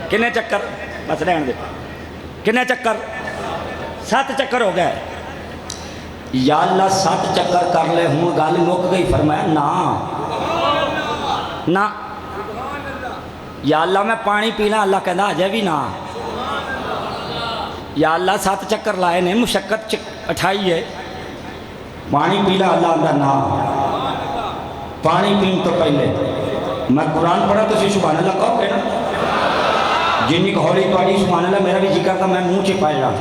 کنے چکر بس رہن دے کنے چکر 7 چکر ہو گئے یا اللہ 7 چکر کر لے ہوں گل مک گئی فرمایا نا یا اللہ میں پانی پینا اللہ کہندا اجے بھی نا یا اللہ 7 چکر لائے نے مشقت اٹھائی ہے پانی پینا اللہ اندر نا پانی پین تو پہلے میں قرآن پڑھا تو سبحان اللہ کہو کہ نا جنہی کو ہولی تو آئی سبحان اللہ میرا بھی جی کرتا میں منہ چپائے رہا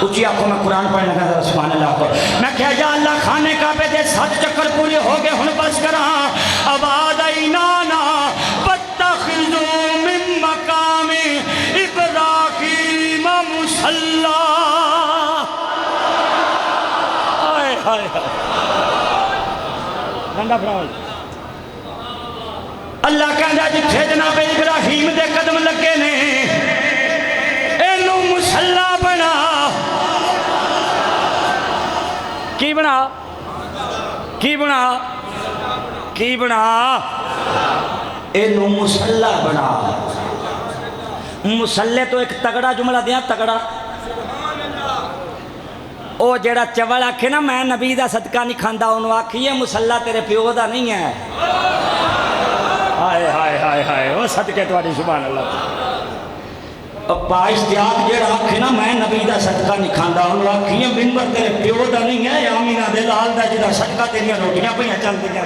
اچھی آنکھوں میں قرآن پڑھنے کا سبحان اللہ کو میں کہا یا اللہ کھانے کا پہ دے 7 چکر پورے ہو گئے ہن بس کرا آباد اینانا بتخذو من مقام ابراہیم مصلی آئے ہائے بندہ پڑھاؤ اللہ کہندا جتھے جناب ابراہیم دے قدم لگے نے اینو مصلی بنا کی بنا کی بنا کی بنا اینو مصلی بنا مصلی تو ایک تگڑا جملہ دیا تگڑا او جیڑا چول آکھے نا میں نبی دا صدقہ نہیں کھاندا انہوں آکھی ہے مصلی تیرے پیو دا نہیں ہے ہائے ہائے ہائے ہائے وہ صدقے تواڈی سبحان اللہ پا اشتیاق جیڑا آکھے نا میں نبی دا صدقہ نہیں کھاندا انہوں آکھیے منبر تیرے پیو دا نہیں ہے آمینہ دے لال دا جدا صدقہ تیریاں روٹیاں پہ چل دیا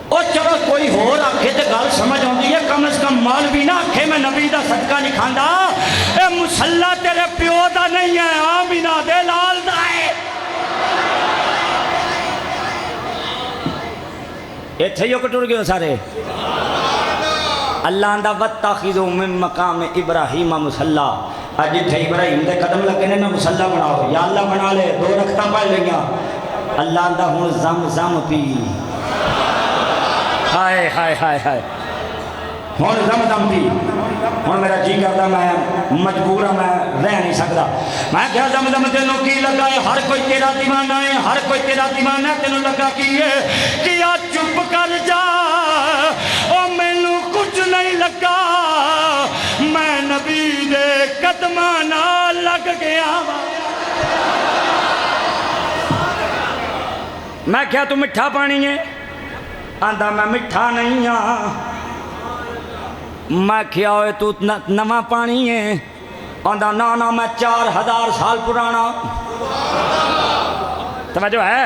اور چلو کوئی ہور آکھے تے گل سمجھ ہوندی ہے کم از کم مولوی نہ آکھے میں نبی دا صدقہ نہیں کھاندا اے مصلی تیرے پیو دا نہیں ہے آمینہ دے لال دا ہے ایتھے یو کٹور گئے سارے اللہ اندہ وَاتَّخِذُوا مِن مَقَامِ ابراہیم مصلی اج اتھے ابراہیم دے قدم لگے نے مصلی بناؤ یا اللہ بنا لے 2 رکعتاں پڑھ لگیاں اللہ اندہ ہن زم پی ہائے ہائے ہائے ہائے ہن زم پی ہن میرا جی کرتا میں مجبور ہوں میں رہ نہیں سکتا میں کیا زم تینوں کی لگا ہے ہر کوئی تیرا دیوانہ ہے ہر کوئی تیرا دیوانہ ہے تینوں لگا کی ہے کیا چپ کر جا او مینوں کچھ نہیں لگا میں نبی دے قدماں نال لگ گیا میں کیا تو مٹھا پانی ہے آندھا میں مٹھا نہیں ہاں میں کیا ہوئے تو نواں پانی ہے آندھا نا میں 4000 سال پرانا توجہ ہے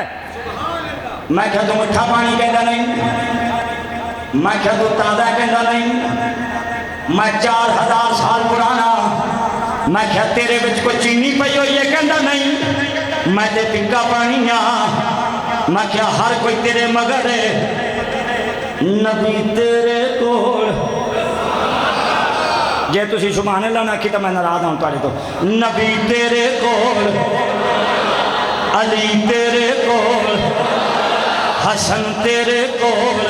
میں کیا تو مٹھا پانی کہتا نہیں میں کیا تو تازہ کہتا نہیں میں 4000 سال پرانا میں کیا تیرے بچ کو چینی پئی ہوئی ہے کہتا نہیں میں تے پنکا پانی ہاں میں کیا ہر کوئی تیرے مگر ہے نبی تیرے کول جے تسی سبحان اللہ نہ کی تو میں ناراض ہوں تھوڑے تو نبی تیرے کول علی تیرے کول حسن تیرے کول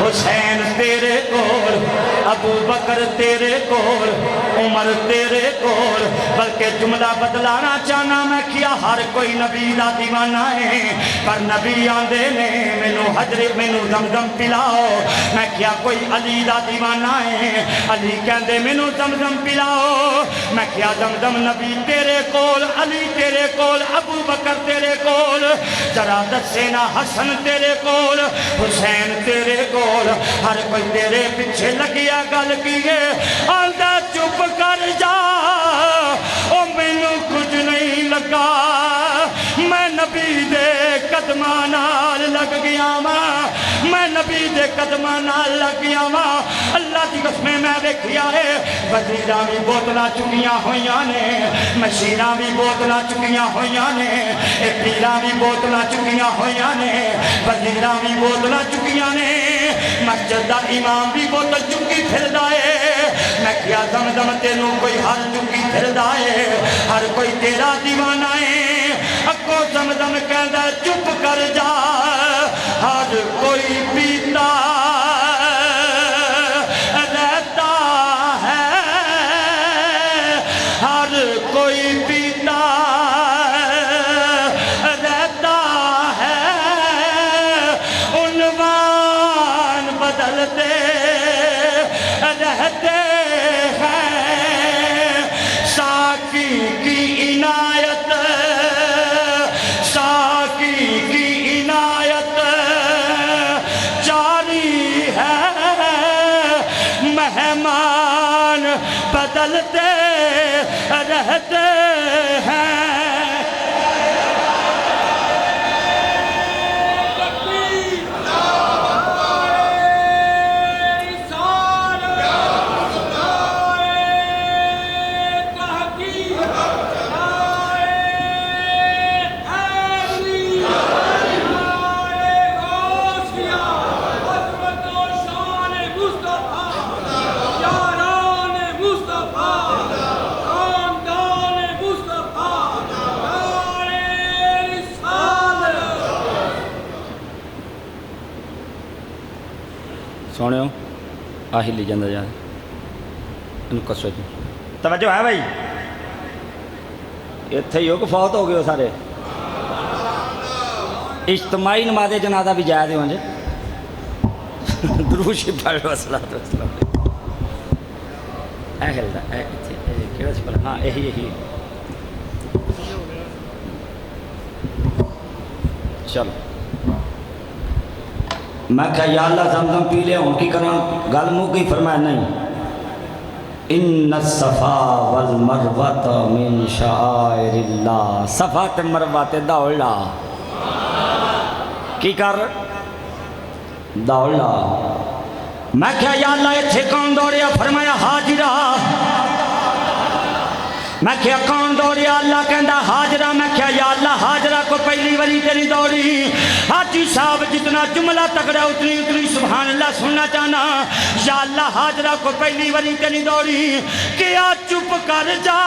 حسین تیرے کول ابو بکر تیرے کول عمر تیرے کول بلکہ جملہ بدلانا چاہنا میں کیا ہر کوئی نبی دا دیوانہ ہے پر نبی آندے نے مینوں زمزم پلاؤ میں کیا کوئی علی دا دیوانہ ہے علی کہندے مینوں زمزم پلاؤ میں کیا زمزم نبی تیرے کول علی تیرے کول ابو بکر تیرے کول ذرا دسے نا حسن تیرے کول حسین تیرے کول ہر کوئی تیرے پیچھے لگیا گل کیے آندہ چپ کر جا او مینوں کچھ نہیں لگا میں نبی دے قدماں نال لگ گیا میں نبی دے قدماں نال لگ گیا اللہ دی قسمیں میں دیکھیا ہے وزیراں بھی بوتلاں چکیاں ہویاں نے مشیراں بھی بوتلاں چکیاں ہویاں نے پیراں بھی بوتلاں چکیاں ہویاں نے وزیراں بھی بوتلاں چکیاں نے مسجد دا امام بھی بوتل چکی پھردا ہے میں کیا زمزم تینوں کوئی ہر چکی پھردا ہے ہر کوئی تیرا دیوانہ ہے اکو زمزم کہندا چپ کر جا ہر کوئی پیتا رہتا ہے ہر کوئی پیتا رہتا ہے عنوان بدلتے رہتے ہیں ساقی کی عنایت ساقی کی عنایت جاری ہے مہمان بدلتے رہتے ہیں سونے آہی لی جاندہ جا ان کسو جی توجہ ہے بھائی اتھے ہی ہو کہ فوت ہو گئے ہو سارے اجتماعی نماز جنازہ بھی جائے دے ہوں جے دروشی پڑھ رہا صلاة والسلام اے خلدہ اے کیڑا سپر ہاں یہی چلو میں کہا یا اللہ زمزم پی لے ہوں کی کرنا گل مو گئی فرمایا نہیں ان الصفا والمروۃ من شعائر اللہ، صفا تے مروہ تے دوڑ لا، کی کر دوڑ لا۔ میں کہا یا اللہ اتھے کون دوڑیا؟ فرمایا حاجرہ۔ میں کہا کون دوڑیا؟ اللہ کہندا حاجرہ۔ میں کہا یا اللہ حاجرہ کو پہلی وری تے نہیں دوڑی؟ حاجی صاحب جتنا جملہ تگڑا اتنی سبحان اللہ سننا چاہنا۔ یا اللہ حاجرہ کو پہلی وری تے نہیں دوڑی؟ کیا چپ کر جا،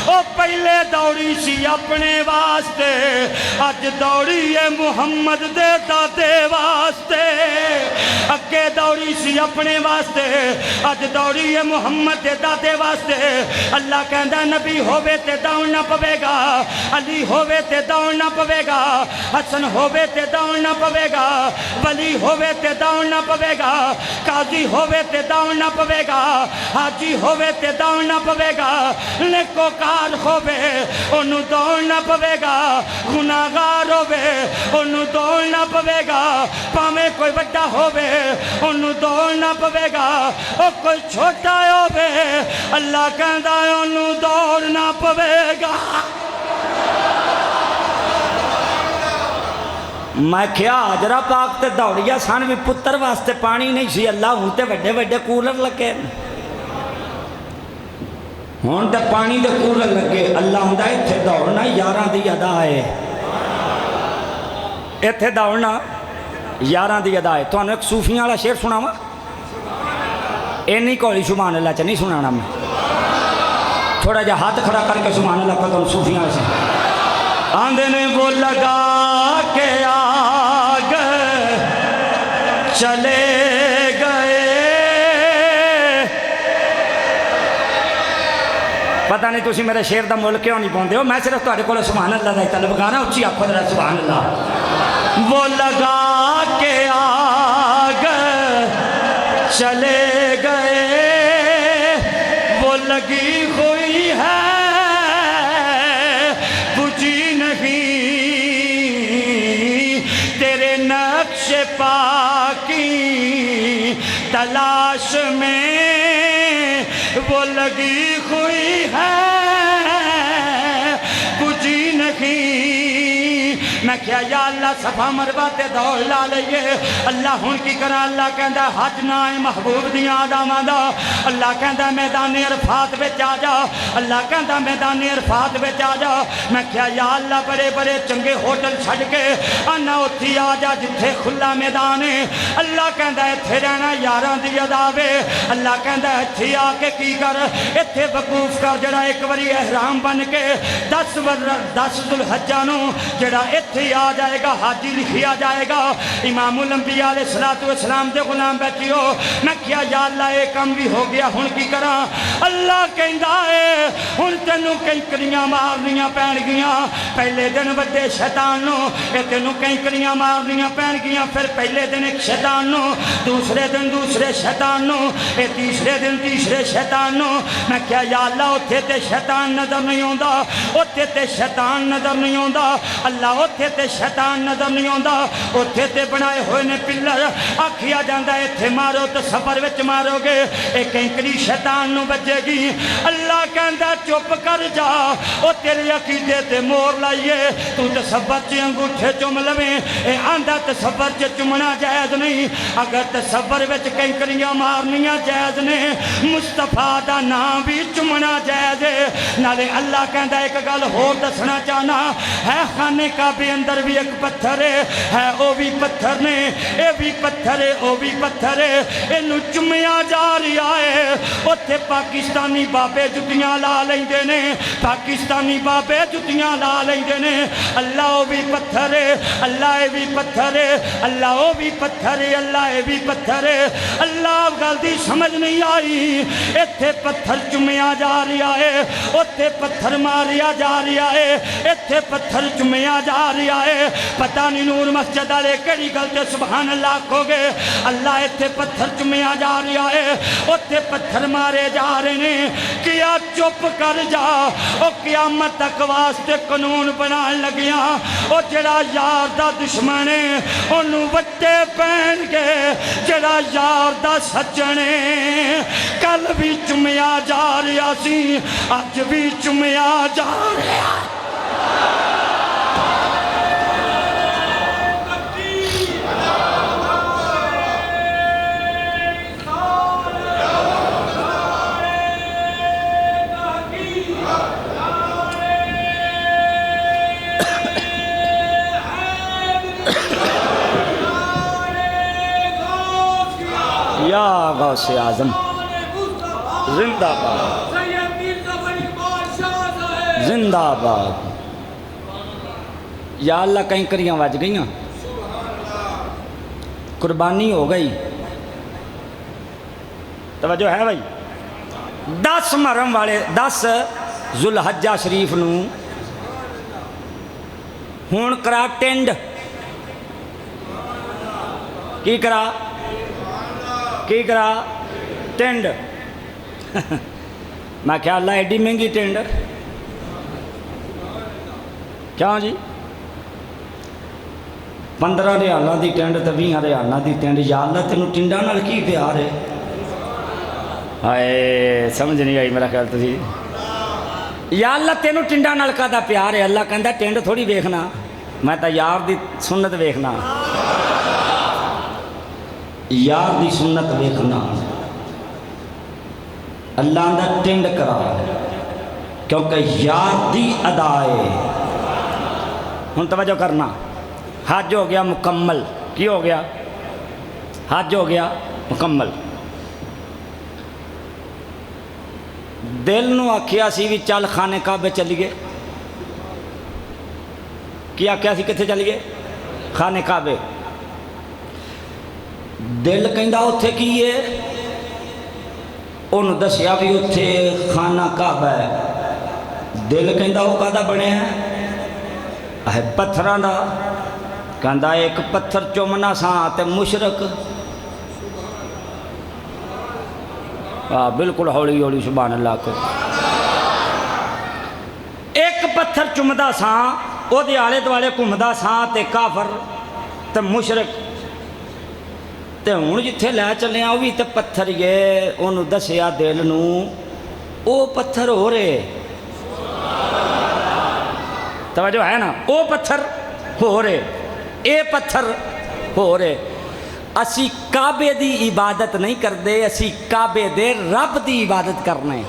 او پہلے دوڑی سی اپنے واسطے، اج دوڑی ہے محمد دے دادے واسطے۔ اگے دوڑی سی اپنے واسطے، اج دوڑی ہے محمد دے دادے واسطے۔ اللہ کہندا نبی ہووے تے دوڑنا پوے گا، علی ہووے تے دوڑنا پوے گا، حسن ہووے تے دوڑنا پوے گا، ولی ہووے تے دوڑنا پوے گا، قاضی ہووے تے دوڑنا پوے گا، حاجی ہووے تے دوڑنا پوے گا، نیکوکار ہووے انہوں دوڑنا پوے گا، گناہگار ہووے انہوں دوڑنا پوے گا، پاویں کوئی بڑا ہووے انہوں دوڑنا پوے گا، او کوئی چھوٹا ہووے اللہ کہندا انہوں دوڑنا پوے گا۔ میں کیا حاجرہ پاک تے دوڑیا سان بھی پتر واسطے پانی نہیں سی، اللہ ہوں تے وڈے وڈے کولر لگے، ہون تے پانی دے کولر لگے۔ اللہ ہوں دا اتھے دوڑنا یاراں دی ادا ہے، اتھے دوڑنا یاراں دی ادا ہے۔ تو انہوں ایک صوفیاں والا شعر سنا ہوا، اینی کولی سبحان اللہ چا نہیں سنانا میں، تھوڑا جا ہاتھ کھڑا کر کے سبحان اللہ پتہ صوفیاں سے آندھے نے وہ لگا کے آگ چلے گئے۔ پتہ نہیں تسی میرے شعر دا مول کیوں نہیں پوندے ہو، میں صرف تہاڈے کول سبحان اللہ دا طلب گانا اچھی آکھو ذرا سبحان اللہ۔ وہ لگا کے آگ چلے گئے، وہ لگی ہوئی ہے بجھی نہیں، تیرے نقش پاکی تلاش میں وہ لگی ہوئی ہے بجھی نہیں۔ میں کیا یا اللہ صفا مروہ تے دوڑ لا لئیے۔ اللہ ہن کی کرا؟ اللہ کہندا حج نہ ہے محبوب دیاں آداماں دا۔ اللہ کہندا میدان عرفات وچ آ جا، اللہ کہندا میدان عرفات وچ آ جا۔ میں کیا یا اللہ بڑے بڑے چنگے ہوٹل چھڈ کے آنا اتھی آ جا جتھے کھلا میدان ہے۔ اللہ کہندا ایتھے رہنا یاراں دی ادا وے۔ اللہ کہندا ایتھے آ کے کی کر، ایتھے وقوف کر، جڑا ایک واری احرام بن کے 10 ذوالحجہ نو جڑا ایتھے آ جائے گا حاجی لکھیا جائے گا۔ امام الانبیاء علیہ السلام دے غلام بیٹھیو۔ میں کیا یا اللہ ایک کام بھی ہو گیا، ہن کی کراں؟ اللہ کہندا ہے ہن تینوں کینکریاں مارنیاں پین گیاں۔ پہلے دن وڈے شیطان نو اے تینوں کینکریاں مارنیاں پین گیاں، پھر پہلے دن ایک شیطان نو، دوسرے دن دوسرے شیطان نو، اے تیسرے دن تیسرے شیطان نو۔ میں کیا یا اللہ اتھے تے شیطان نظر نہیں ہوندا، اتھے تے شیطان نظر نہیں ہوندا۔ اللہ اتھے تے شیطان نظر نہیں ہوندا، اتھے تے بنائے ہوئے نے پلر، آکھیا جاندا اتھے مارو تو سفر وچ مارو گے، ایک اینکری شیطان نو بجے گی۔ اللہ کہندا چپ کر جا، او تیرے عقیدے تے مور لائیے، تو تصور چ انگوٹھے چم لویں۔ اے آندا تصور چ چمنا جائز نہیں، اگر تصور وچ کینکریاں مارنیاں جائز نے، مصطفیٰ دا نام بھی چمنا جائز ہے۔ نالے اللہ کہندا ایک گل ہور دسنا چاہنا ہے، خانے کعبے اندر بھی ایک پتھر ہے او بھی پتھر نے، اے بھی پتھر ہے او بھی پتھر ہے، اینو چمیا جا رہا ہے۔ اتھے پاکستانی بابے جتیاں لا لیندے نے، پاکستانی بابے جتیاں لا لیندے نے۔ اللہ او بھی پتھر ہے، اللہ اے بھی پتھر ہے، اللہ او بھی پتھر ہے، اللہ اے بھی پتھر ہے۔ اللہ گل دی سمجھ نہیں آئی، ایتھے پتھر چمیا جا رہا ہے، اتھے پتھر ماریا جا رہا ہے، ایتھے پتھر چمیا جا
رہا ہے پتہ نہیں نور مسجد والے کہڑی گل تے سبحان اللہ کہو گے اللہ ایتھے پتھر چومیا جا رہا ہے اوتھے پتھر مارے جا رہے نے کیا چپ کر جا او قیامت تک واسطے قانون بنان لگیاں او جڑا یار دا دشمن ہے اونوں وٹے پین گے جڑا یار دا سجن ہے کل بھی چومیا جا رہا سی اج بھی چومیا جا رہا یا غوث اعظم زندہ باد زندہ باد یا اللہ کہیں کریاں وج گئیاں قربانی ہو گئی توجہ ہے بھائی 10 محرم والے 10 ذوالحجہ شریف نو ہون کرا ٹینڈ کی کرا ٹینڈ میں کیا اللہ ایڈی مہنگی ٹینڈ کیوں جی 15 ریالہ دی ٹینڈ تے 20 ریالہ دی ٹینڈ یا اللہ تینوں ٹینڈا نال کی پیار ہے ہائے سمجھ نہیں آئی میرا خیال تھی یا اللہ تینوں ٹینڈا نال کا دا پیار ہے اللہ کہندا ٹینڈ تھوڑی ویکھنا میں تا یار دی سنت ویکھنا یار دی سنت ویکھنا اللہ دا ٹینڈ کرا کیونکہ یار دی ادائے ہن توجہ کرنا حج ہو گیا مکمل کی ہو گیا حج ہو گیا مکمل دل نو آکھیا سی بھی چل خانے کعبے چلیے کی آکھیا سی کتھے چلیے خانے کعبے دل کہندا اوتھے کی ہے انہوں دسیا بھی اوتھے خانہ کعبہ ہے دل کہندا وہ کہدا بنے ہے پتھراں دا کہندا ایک پتھر چومنا سا تے مشرک بالکل ہولی ہولی سبحان اللہ کو ایک پتھر چمدا سا او دے آلے دوالے گھومدا سا تے کافر تے مشرک تے ہوں جتھے لے چلے ہیں وہ بھی تے پتھر یہ انہوں دسیا دل نو او پتھر ہو رہے توجہ ہے نا او پتھر ہو رہے اے پتھر ہو رہے اسی کعبے دی عبادت نہیں کردے اسی کعبے دے رب دی عبادت کرنے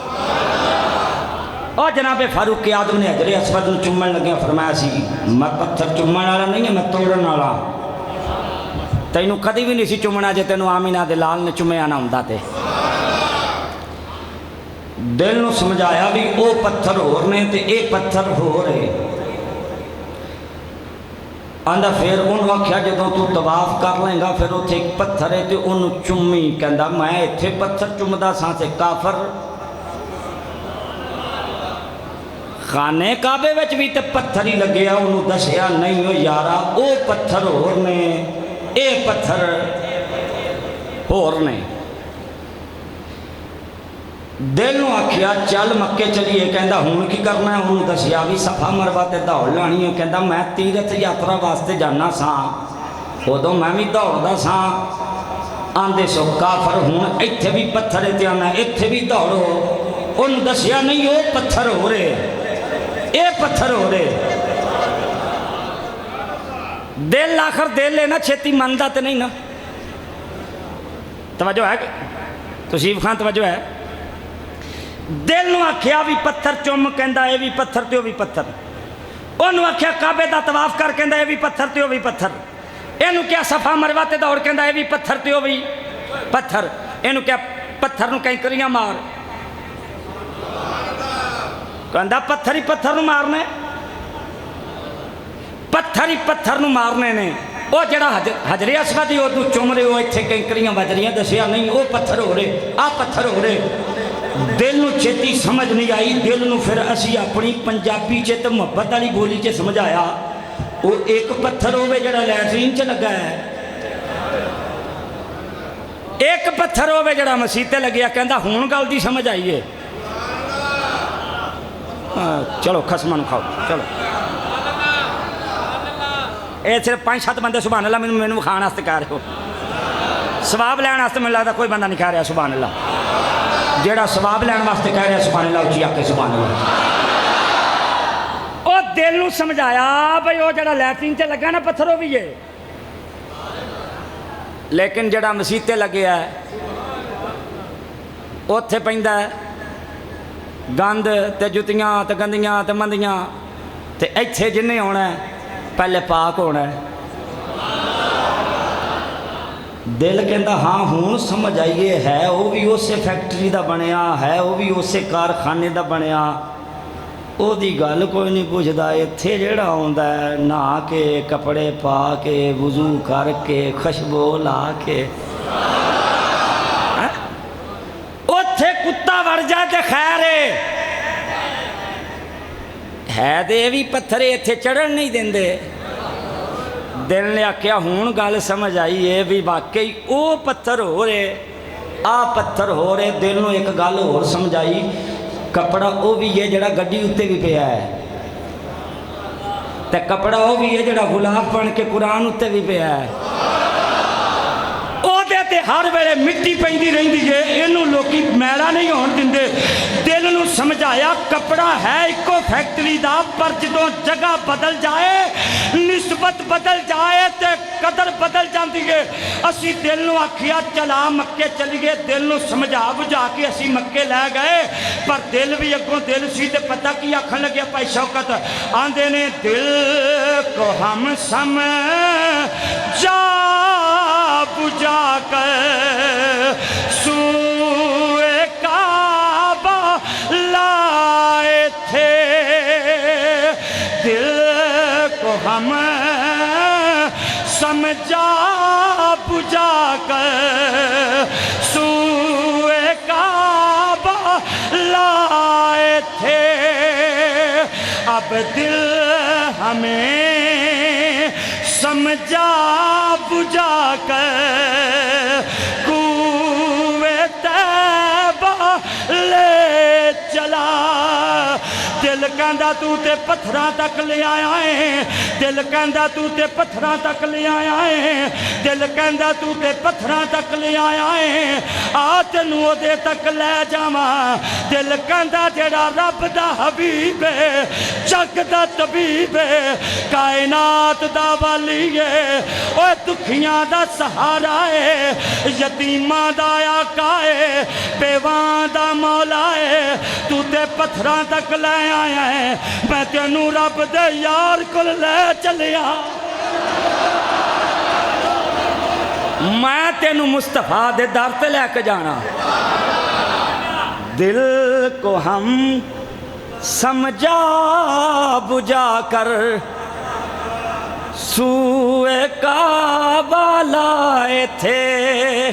اور جناب فاروق اعظم نے حجر اسود نو چومن لگیا فرمایا سی میں پتھر چومن والا نہیں ہے میں توڑن والا تینوں کدی بھی نہیں سی چومنا جے تینوں آمینہ دے لال نے چومیا نہ ہوندا تے دل نو سمجھایا بھی او پتھر ہور نے تے اے پتھر ہو رہے آندھا پھر انہوں آکھیا جدوں تو طواف کر لیں گا پھر اتھے ایک پتھر ہے تے انہوں چمی کہندا میں اتھے پتھر چمدا ساں تے کافر خانے کعبے وچ بھی تے پتھر ہی لگیا انہوں دسیا نہیں ہو یارا او پتھر ہور نے اے پتھر ہور نے دل نو آکھیا چل مکے چلیے کہندا ہون کی کرنا ہے انہوں دسیا بھی صفا مروہ تے دوڑ لانی ہے کہندا میں تیرتھ یاترا واسطے جانا ساں ادوں میں بھی دوڑدا ساں آندے سو کافر ہون ایتھے بھی پتھر تے آنا ایتھے بھی دوڑو انہوں دسیا نہیں او پتھر ہو رہے اے پتھر ہو رہے دل آخر دل لینا چھتی مندہ تے نہیں نا توجہ ہے توصیف خان توجہ ہے دل نو آکھیا بھی پتھر چوم کہندا اے بھی پتھر تے او بھی پتھر انہوں آکھیا کعبے دا طواف کر کہندا اے بھی پتھر تے او بھی پتھر اینو کیا صفا مروہ تے دوڑ کہندا اے بھی پتھر تے او بھی پتھر اینو کیا پتھر نو کہیں کریاں مار کہندا پتھر ہی پتھر نو مارنے پتھر ہی پتھر نو مارنے نے او جڑا حجر اسود ہی ادو چوم رہے ہو ایتھے کنکریاں بج رہی ہیں دسیا نہیں او پتھر ہو رہے آ پتھر ہو رہے دل نو چھتی سمجھ نہیں آئی دل نو پھر اسی اپنی پنجابی چے تے محبت والی بولی چے سمجھایا
وہ ایک پتھر ہوے جڑا لیٹرین چ لگا ہے،
ایک پتھر ہوے جڑا مسیح تے لگیا، کہندا ہون گل دی سمجھ آئیے۔ چلو خسمن کھاؤ، چلو اے صرف 5-7 بندے سبحان اللہ مینوں کھان واسطے کہہ رہے ہو، ثواب لین واسطے مجھے لگتا کوئی بندہ نہیں کہہ رہا سبحان اللہ۔
جیڑا ثواب لین واسطے کہہ رہا سبحان اللہ، اچھی آکے سبحان اللہ۔
او دل نو سمجھایا بھئی او جڑا لیٹرین تے لگا نا پتھر ہو بھی ہے، لیکن جڑا مسیح تے لگیا ہے اوتھے پیندا ہے گند تے جتیاں تے گندیاں تے مندیاں، تے ایتھے جنہیں ہونا ہے پہلے پاک ہونا ہے۔
دل کہندا ہاں ہون سمجھ آئیے، ہے وہ بھی اسے فیکٹری دا بنیا، ہے وہ بھی اسے کارخانے دا بنیا، او دی گل کوئی نہیں پوچھدا۔ ایتھے جڑا ہوندا ہے نہا کے کپڑے پا کے وضو کر کے خوشبو لا کے،
اوتھے کتا وڑ جائے تے خیر ہے دے بھی پتھرے ایتھے چڑھن نہیں دیندے۔ دل نے آکھیا ہون گل سمجھ آئی ہے بھی واقعی او پتھر ہو رہے
آ پتھر ہو رہے۔ دل نو ایک گل اور سمجھائی، کپڑا او بھی ہے جڑا گڈی اتے بھی پیا ہے، تے کپڑا او بھی ہے جڑا غلاف بن کے قرآن اتے بھی پیا ہے۔
او دے تے ہر ویلے مٹی پیندی رہندی ہے، اینوں لوکی میلا نہیں ہون دیندے۔ دل نو سمجھایا کپڑا ہے ایکو فیکٹری دا، پر جدوں جگہ بدل جائے، نسبت بدل جائے تے قدر بدل جاندی ہے۔ اسی دل نو آکھیا چلا مکے چلیے، دل نو سمجھا بجھا کے اسی مکے لے گئے، پر دل بھی اگوں دل سی تے پتہ کی آکھن لگیا پائی شوکت آندے نے دل کو ہم سمجھا بجھا کر سوئے کعبہ لائے تھے، دل کو ہم سمجھا بجھا کر سوئے کعبہ لائے تھے، اب دل ہمیں سمجھا بجھا کر کوئے طیبہ لے چلا۔ دل کہندا تو تے پتھراں تک لے آیا ہے، دل کہندا تو تے پتھراں تک لے آیا ہے، دل کہندا تو تے پتھراں تک لے آیا ہے، آ تینوں او دے تک لے جاواں۔ دل کہندا جڑا رب دا حبیب ہے، جگ دا طبیب ہے، کائنات دا والی ہے، اوے دکھیاں دا سہارا ہے، یتیماں دا آقا ہے، بیواں دا مولا ہے، تو تے پتھراں تک لے آیا ہے، میں تینوں رب دے یار کل لے چلیا، میں تینوں مصطفیٰ دے در تے لے کے جانا۔ دل کو ہم سمجھا بجھا کر سوئے کعبہ لائے تھے،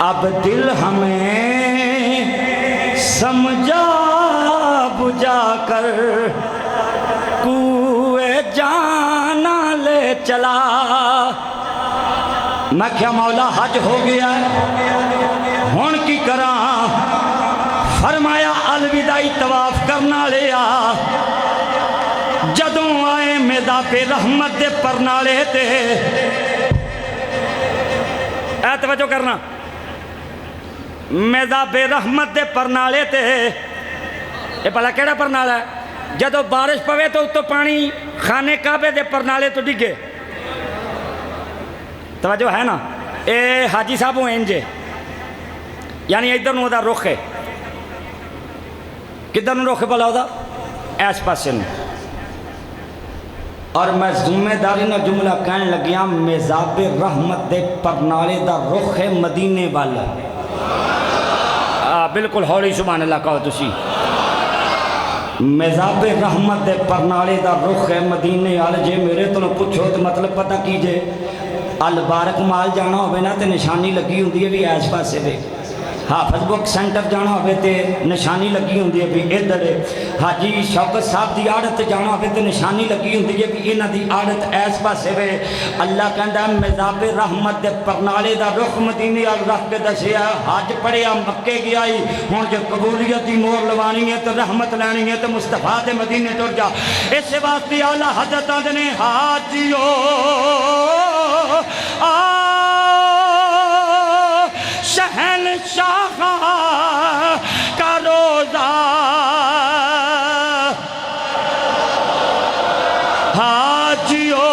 اب دل ہمیں سمجھا بجھا کر کوئے جانا لے چلا۔
میں کیا مولا حج ہو گیا ہے ہون کی کراں، فرمایا الوداعی طواف کرنا لیا، جدوں آئے میدان رحمت دے پرنالے تے،
اے توجہ کرنا، میدان رحمت دے پرنالے تے، یہ بھلا کیڑا پرنالا ہے؟ جدو بارش پوے تو اتو پانی خانے کعبے دے پرنالے تو ڈگے، توجہ ہے نا؟ اے حاجی صاحب ہوئے انجے، یعنی ادھر نو دا رخ ہے، کدھر نو رخ بلا دا؟ ایس پاسے نو۔
اور میں ذمہ داری نہ جملہ کہنے لگیاں، میزاب رحمت دے پرنالے دا رخ ہے مدینے والا۔
بالکل ہولی سبحان اللہ کہو تسی۔
میزاب رحمت دے پرنالے دا رخ ہے مدینے والا۔ جے میرے تو نہ پوچھو تو مطلب پتہ کیجئے، البارک مال جانا ہوئے نا تے نشانی لگی ہوندی ہے بھی ایس پاسے دے، حافظ بک سینٹر جانا ہوئے تے نشانی لگی ہوندی ہے بھی ادھر حاجی شوکت صاحب دی عادت جانا ہوئے تے نشانی لگی ہوندی ہے بھی انہاں دی عادت ایس پاسے وے اللہ کہندا مذاب رحمت دے پرنالے دا رخ مدینے وال رکھ کے دسیا حج پڑھیا مکے گیا ہن جو قبولیت دی مہر لوانی ہے تے رحمت لینی ہے تے مصطفیٰ دے مدینے ٹر جا اس واسطے اعلیٰ حضرت نے حاجیو شہنشاہ کا روزہ حاجیو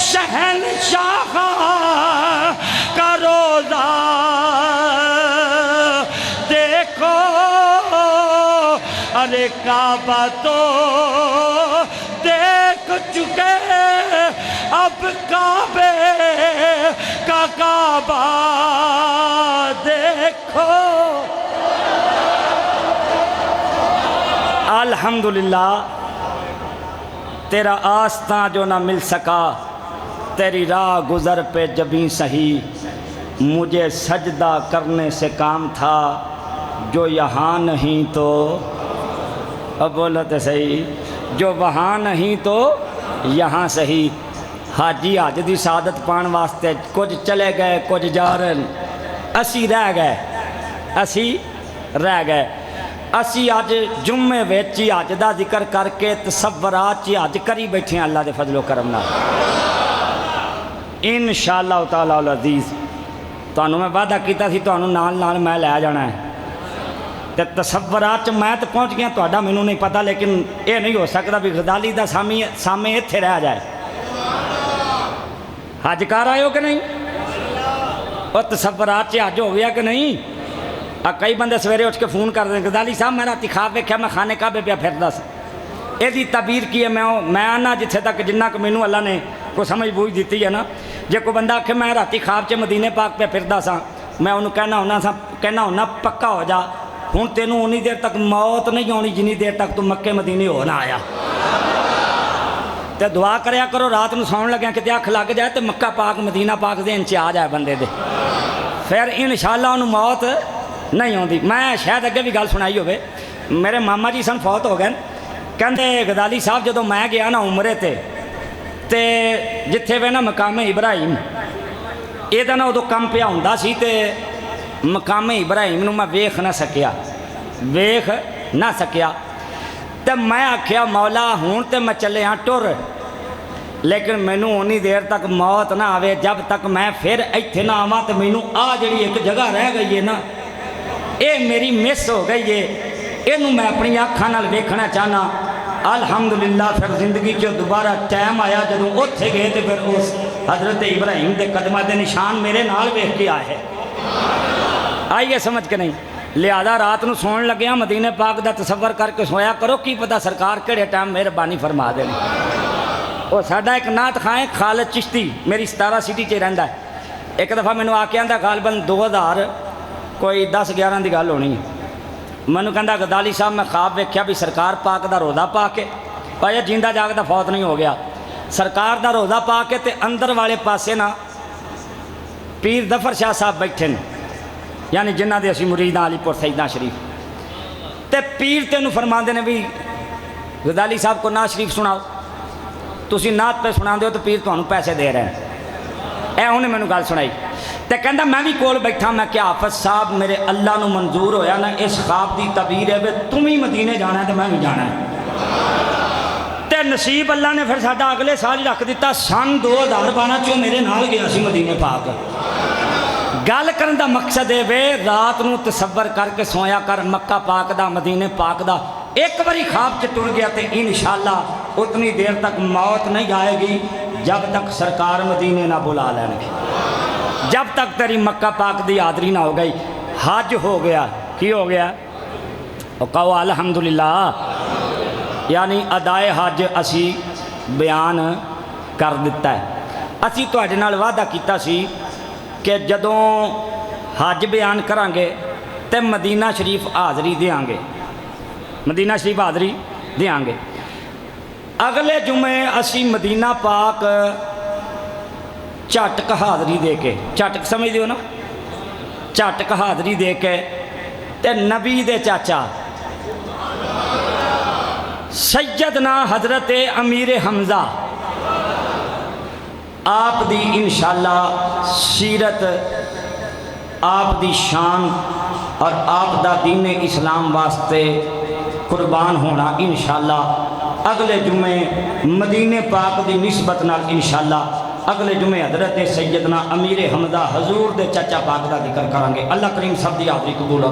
شہنشاہ کا روزہ دیکھو ارے کعبہ تو دیکھ چکے اب کعبے کا کعبہ دیکھو الحمدللہ تیرا آستاں جو نہ مل سکا تیری راہ گزر پہ جبیں سہی مجھے سجدہ کرنے سے کام تھا جو یہاں نہیں تو اب بولو تو صحیح جو وہاں نہیں تو یہاں صحیح حاجی حج دی سعادت پان واسطے کچھ چلے گئے کچھ جا رہے اسی رہ گئے اسی آج جمعے ویچی حج دا ذکر کر کے تصورات چی حج کری بیٹھے ہیں اللہ دے فضل و کرم نال انشاءاللہ تعالی العزیز تانوں میں وعدہ کیتا سی تانوں نال میں لے جانا ہے تے تصورات میں تو پہنچ گیا تہاڈا مینوں نہیں پتہ لیکن یہ نہیں ہو سکتا بھی غزالی دا سامنے اتھے رہ جائے حج کر آئے ہو کہ نہیں اور تصورات حج ہو گیا کہ نہیں کئی بندے سویرے اٹھ کے فون کر دیں غزالی صاحب میں راتی خواب ویکھیا میں خانے کعبے پہ پھردا سا یہ تعبیر کی ہے میں آنا جتھے تک جنہ کہ مینوں اللہ نے کوئی سمجھ بوجھ دیتی ہے نا جے کوئی بندہ آکھے میں راتی خواب چ مدینے پاک پہ پھردا سا میں انہوں کہنا ہونا پکا ہو جا ہوں تینوں انی دیر تک موت نہیں ہونی جنی دیر تک تو مکے مدینے ہو نہ آیا تے دعا کریا کرو رات نو سون لگیا کہ اکھ لگ جائے تے مکہ پاک مدینہ پاک دے انچ آ جائے بندے دے پھر انشاءاللہ انہوں موت نہیں ہوندی میں شاید اگے بھی گل سنائی ہوئے میرے ماما جی سن فوت ہو گئے کہندے غزالی صاحب جدوں میں گیا نا عمرے تے جتھے وے نا مقام ابراہیم یہ نا ادو کم پیا ہوندا سی تے مقام ابراہیم نو میں ویکھ نہ سکیا تے میں آکھیا مولا ہوں تے میں چلے ہاں ٹر لیکن مینوں اونی دیر تک موت نہ آوے جب تک میں پھر ایتھے نہ آواں تے مینوں جڑی ایک جگہ رہ گئی ہے نا اے میری مس ہو گئی ہے اینوں میں اپنی اکھاں نال ویکھنا چاہنا الحمدللہ پھر زندگی چ دوبارہ ٹائم آیا جدوں اوتھے گئے تے پھر اس حضرت ابراہیم دے قدماں دے نشان میرے نال ویکھ کے آئے آئیے سمجھ کے نہیں لہذا رات نو سون لگیا مدینے پاک دا تصور کر کے سویا کرو کی پتہ سرکار کہڑے ٹائم مہربانی فرما دے وہ ساڈا ایک نعت خواں ہے خالد چشتی میری 17 سٹی چ رہندا ہے ایک دفعہ مینوں آ کے آندا غالباً 2000 کوئی 10-11 دی گل ہونی ہے مینوں کہندا غزالی صاحب میں خواب ویکھیا بھی سرکار پاک دا روضہ پا کے پایا جیندا جاگدا فوت نہیں ہو گیا سرکار دا روضہ پا کے تے اندر والے پاسے نا پیر ظفر شاہ صاحب بیٹھے نے یعنی جنہ دے اسی مرید علی پور سیدنا شریف تے پیر تینوں فرماندے نے بھی غزالی صاحب کو نعت شریف سناؤ تسی نعت پہ سنا دیو تو پیر تانوں پیسے دے رہے ہیں اے انہیں مینوں گل سنائی تے کہندا میں بھی کول بیٹھا میں کہ حافظ صاحب میرے اللہ نو منظور ہویا نا اس خواب دی تعبیر ہے وے تم ہی مدینے جانا ہے تے میں بھی جانا ہے تے نصیب اللہ نے پھر ساڈا اگلے سال ہی رکھ دیتا سن 2012 چوں میرے نال گیا سی مدینے پاک گل کرن دا مقصد ہے وے رات نو تصور کر کے سویا کر مکہ پاک دا مدینے پاک دا ایک باری خواب چ ٹر گیا تے انشاءاللہ اتنی دیر تک موت نہیں آئے گی جب تک سرکار مدینے نہ بلا لیں گے جب تک تیری مکہ پاک دی حاضری نہ ہو گئی حج ہو گیا کی ہو گیا اور کہو الحمدللہ یعنی ادائے حج اسی بیان کر دیتا ہے اسی تواڈے نال وعدہ کیتا سی کہ جدوں حج بیان کران گے تے مدینہ شریف حاضری دیاں گے مدینہ شریف حاضری دیاں گے اگلے جمعے اسی مدینہ پاک
ਝਟਕ ਹਾਜ਼ਰੀ ਦੇ ਕੇ, ਝਟਕ ਸਮਝਦੇ ਹੋ ਨਾ, ਝਟਕ ਹਾਜ਼ਰੀ ਦੇ ਕੇ ਤੇ ਨਬੀ ਦੇ ਚਾਚਾ سیدنا حضرت امیر حمزہ آپ دی انشاءاللہ سیرت، آپ دی شان اور آپ دا دین اسلام واسطے قربان ہونا انشاءاللہ اگلے جمعے مدینے پاک دی نسبت نال انشاءاللہ اگلے جمعے حضرت سیدنا امیر حمزہ حضور دے چچا پاک دا ذکر کرانگے۔ اللہ کریم سب دی حاضری قبول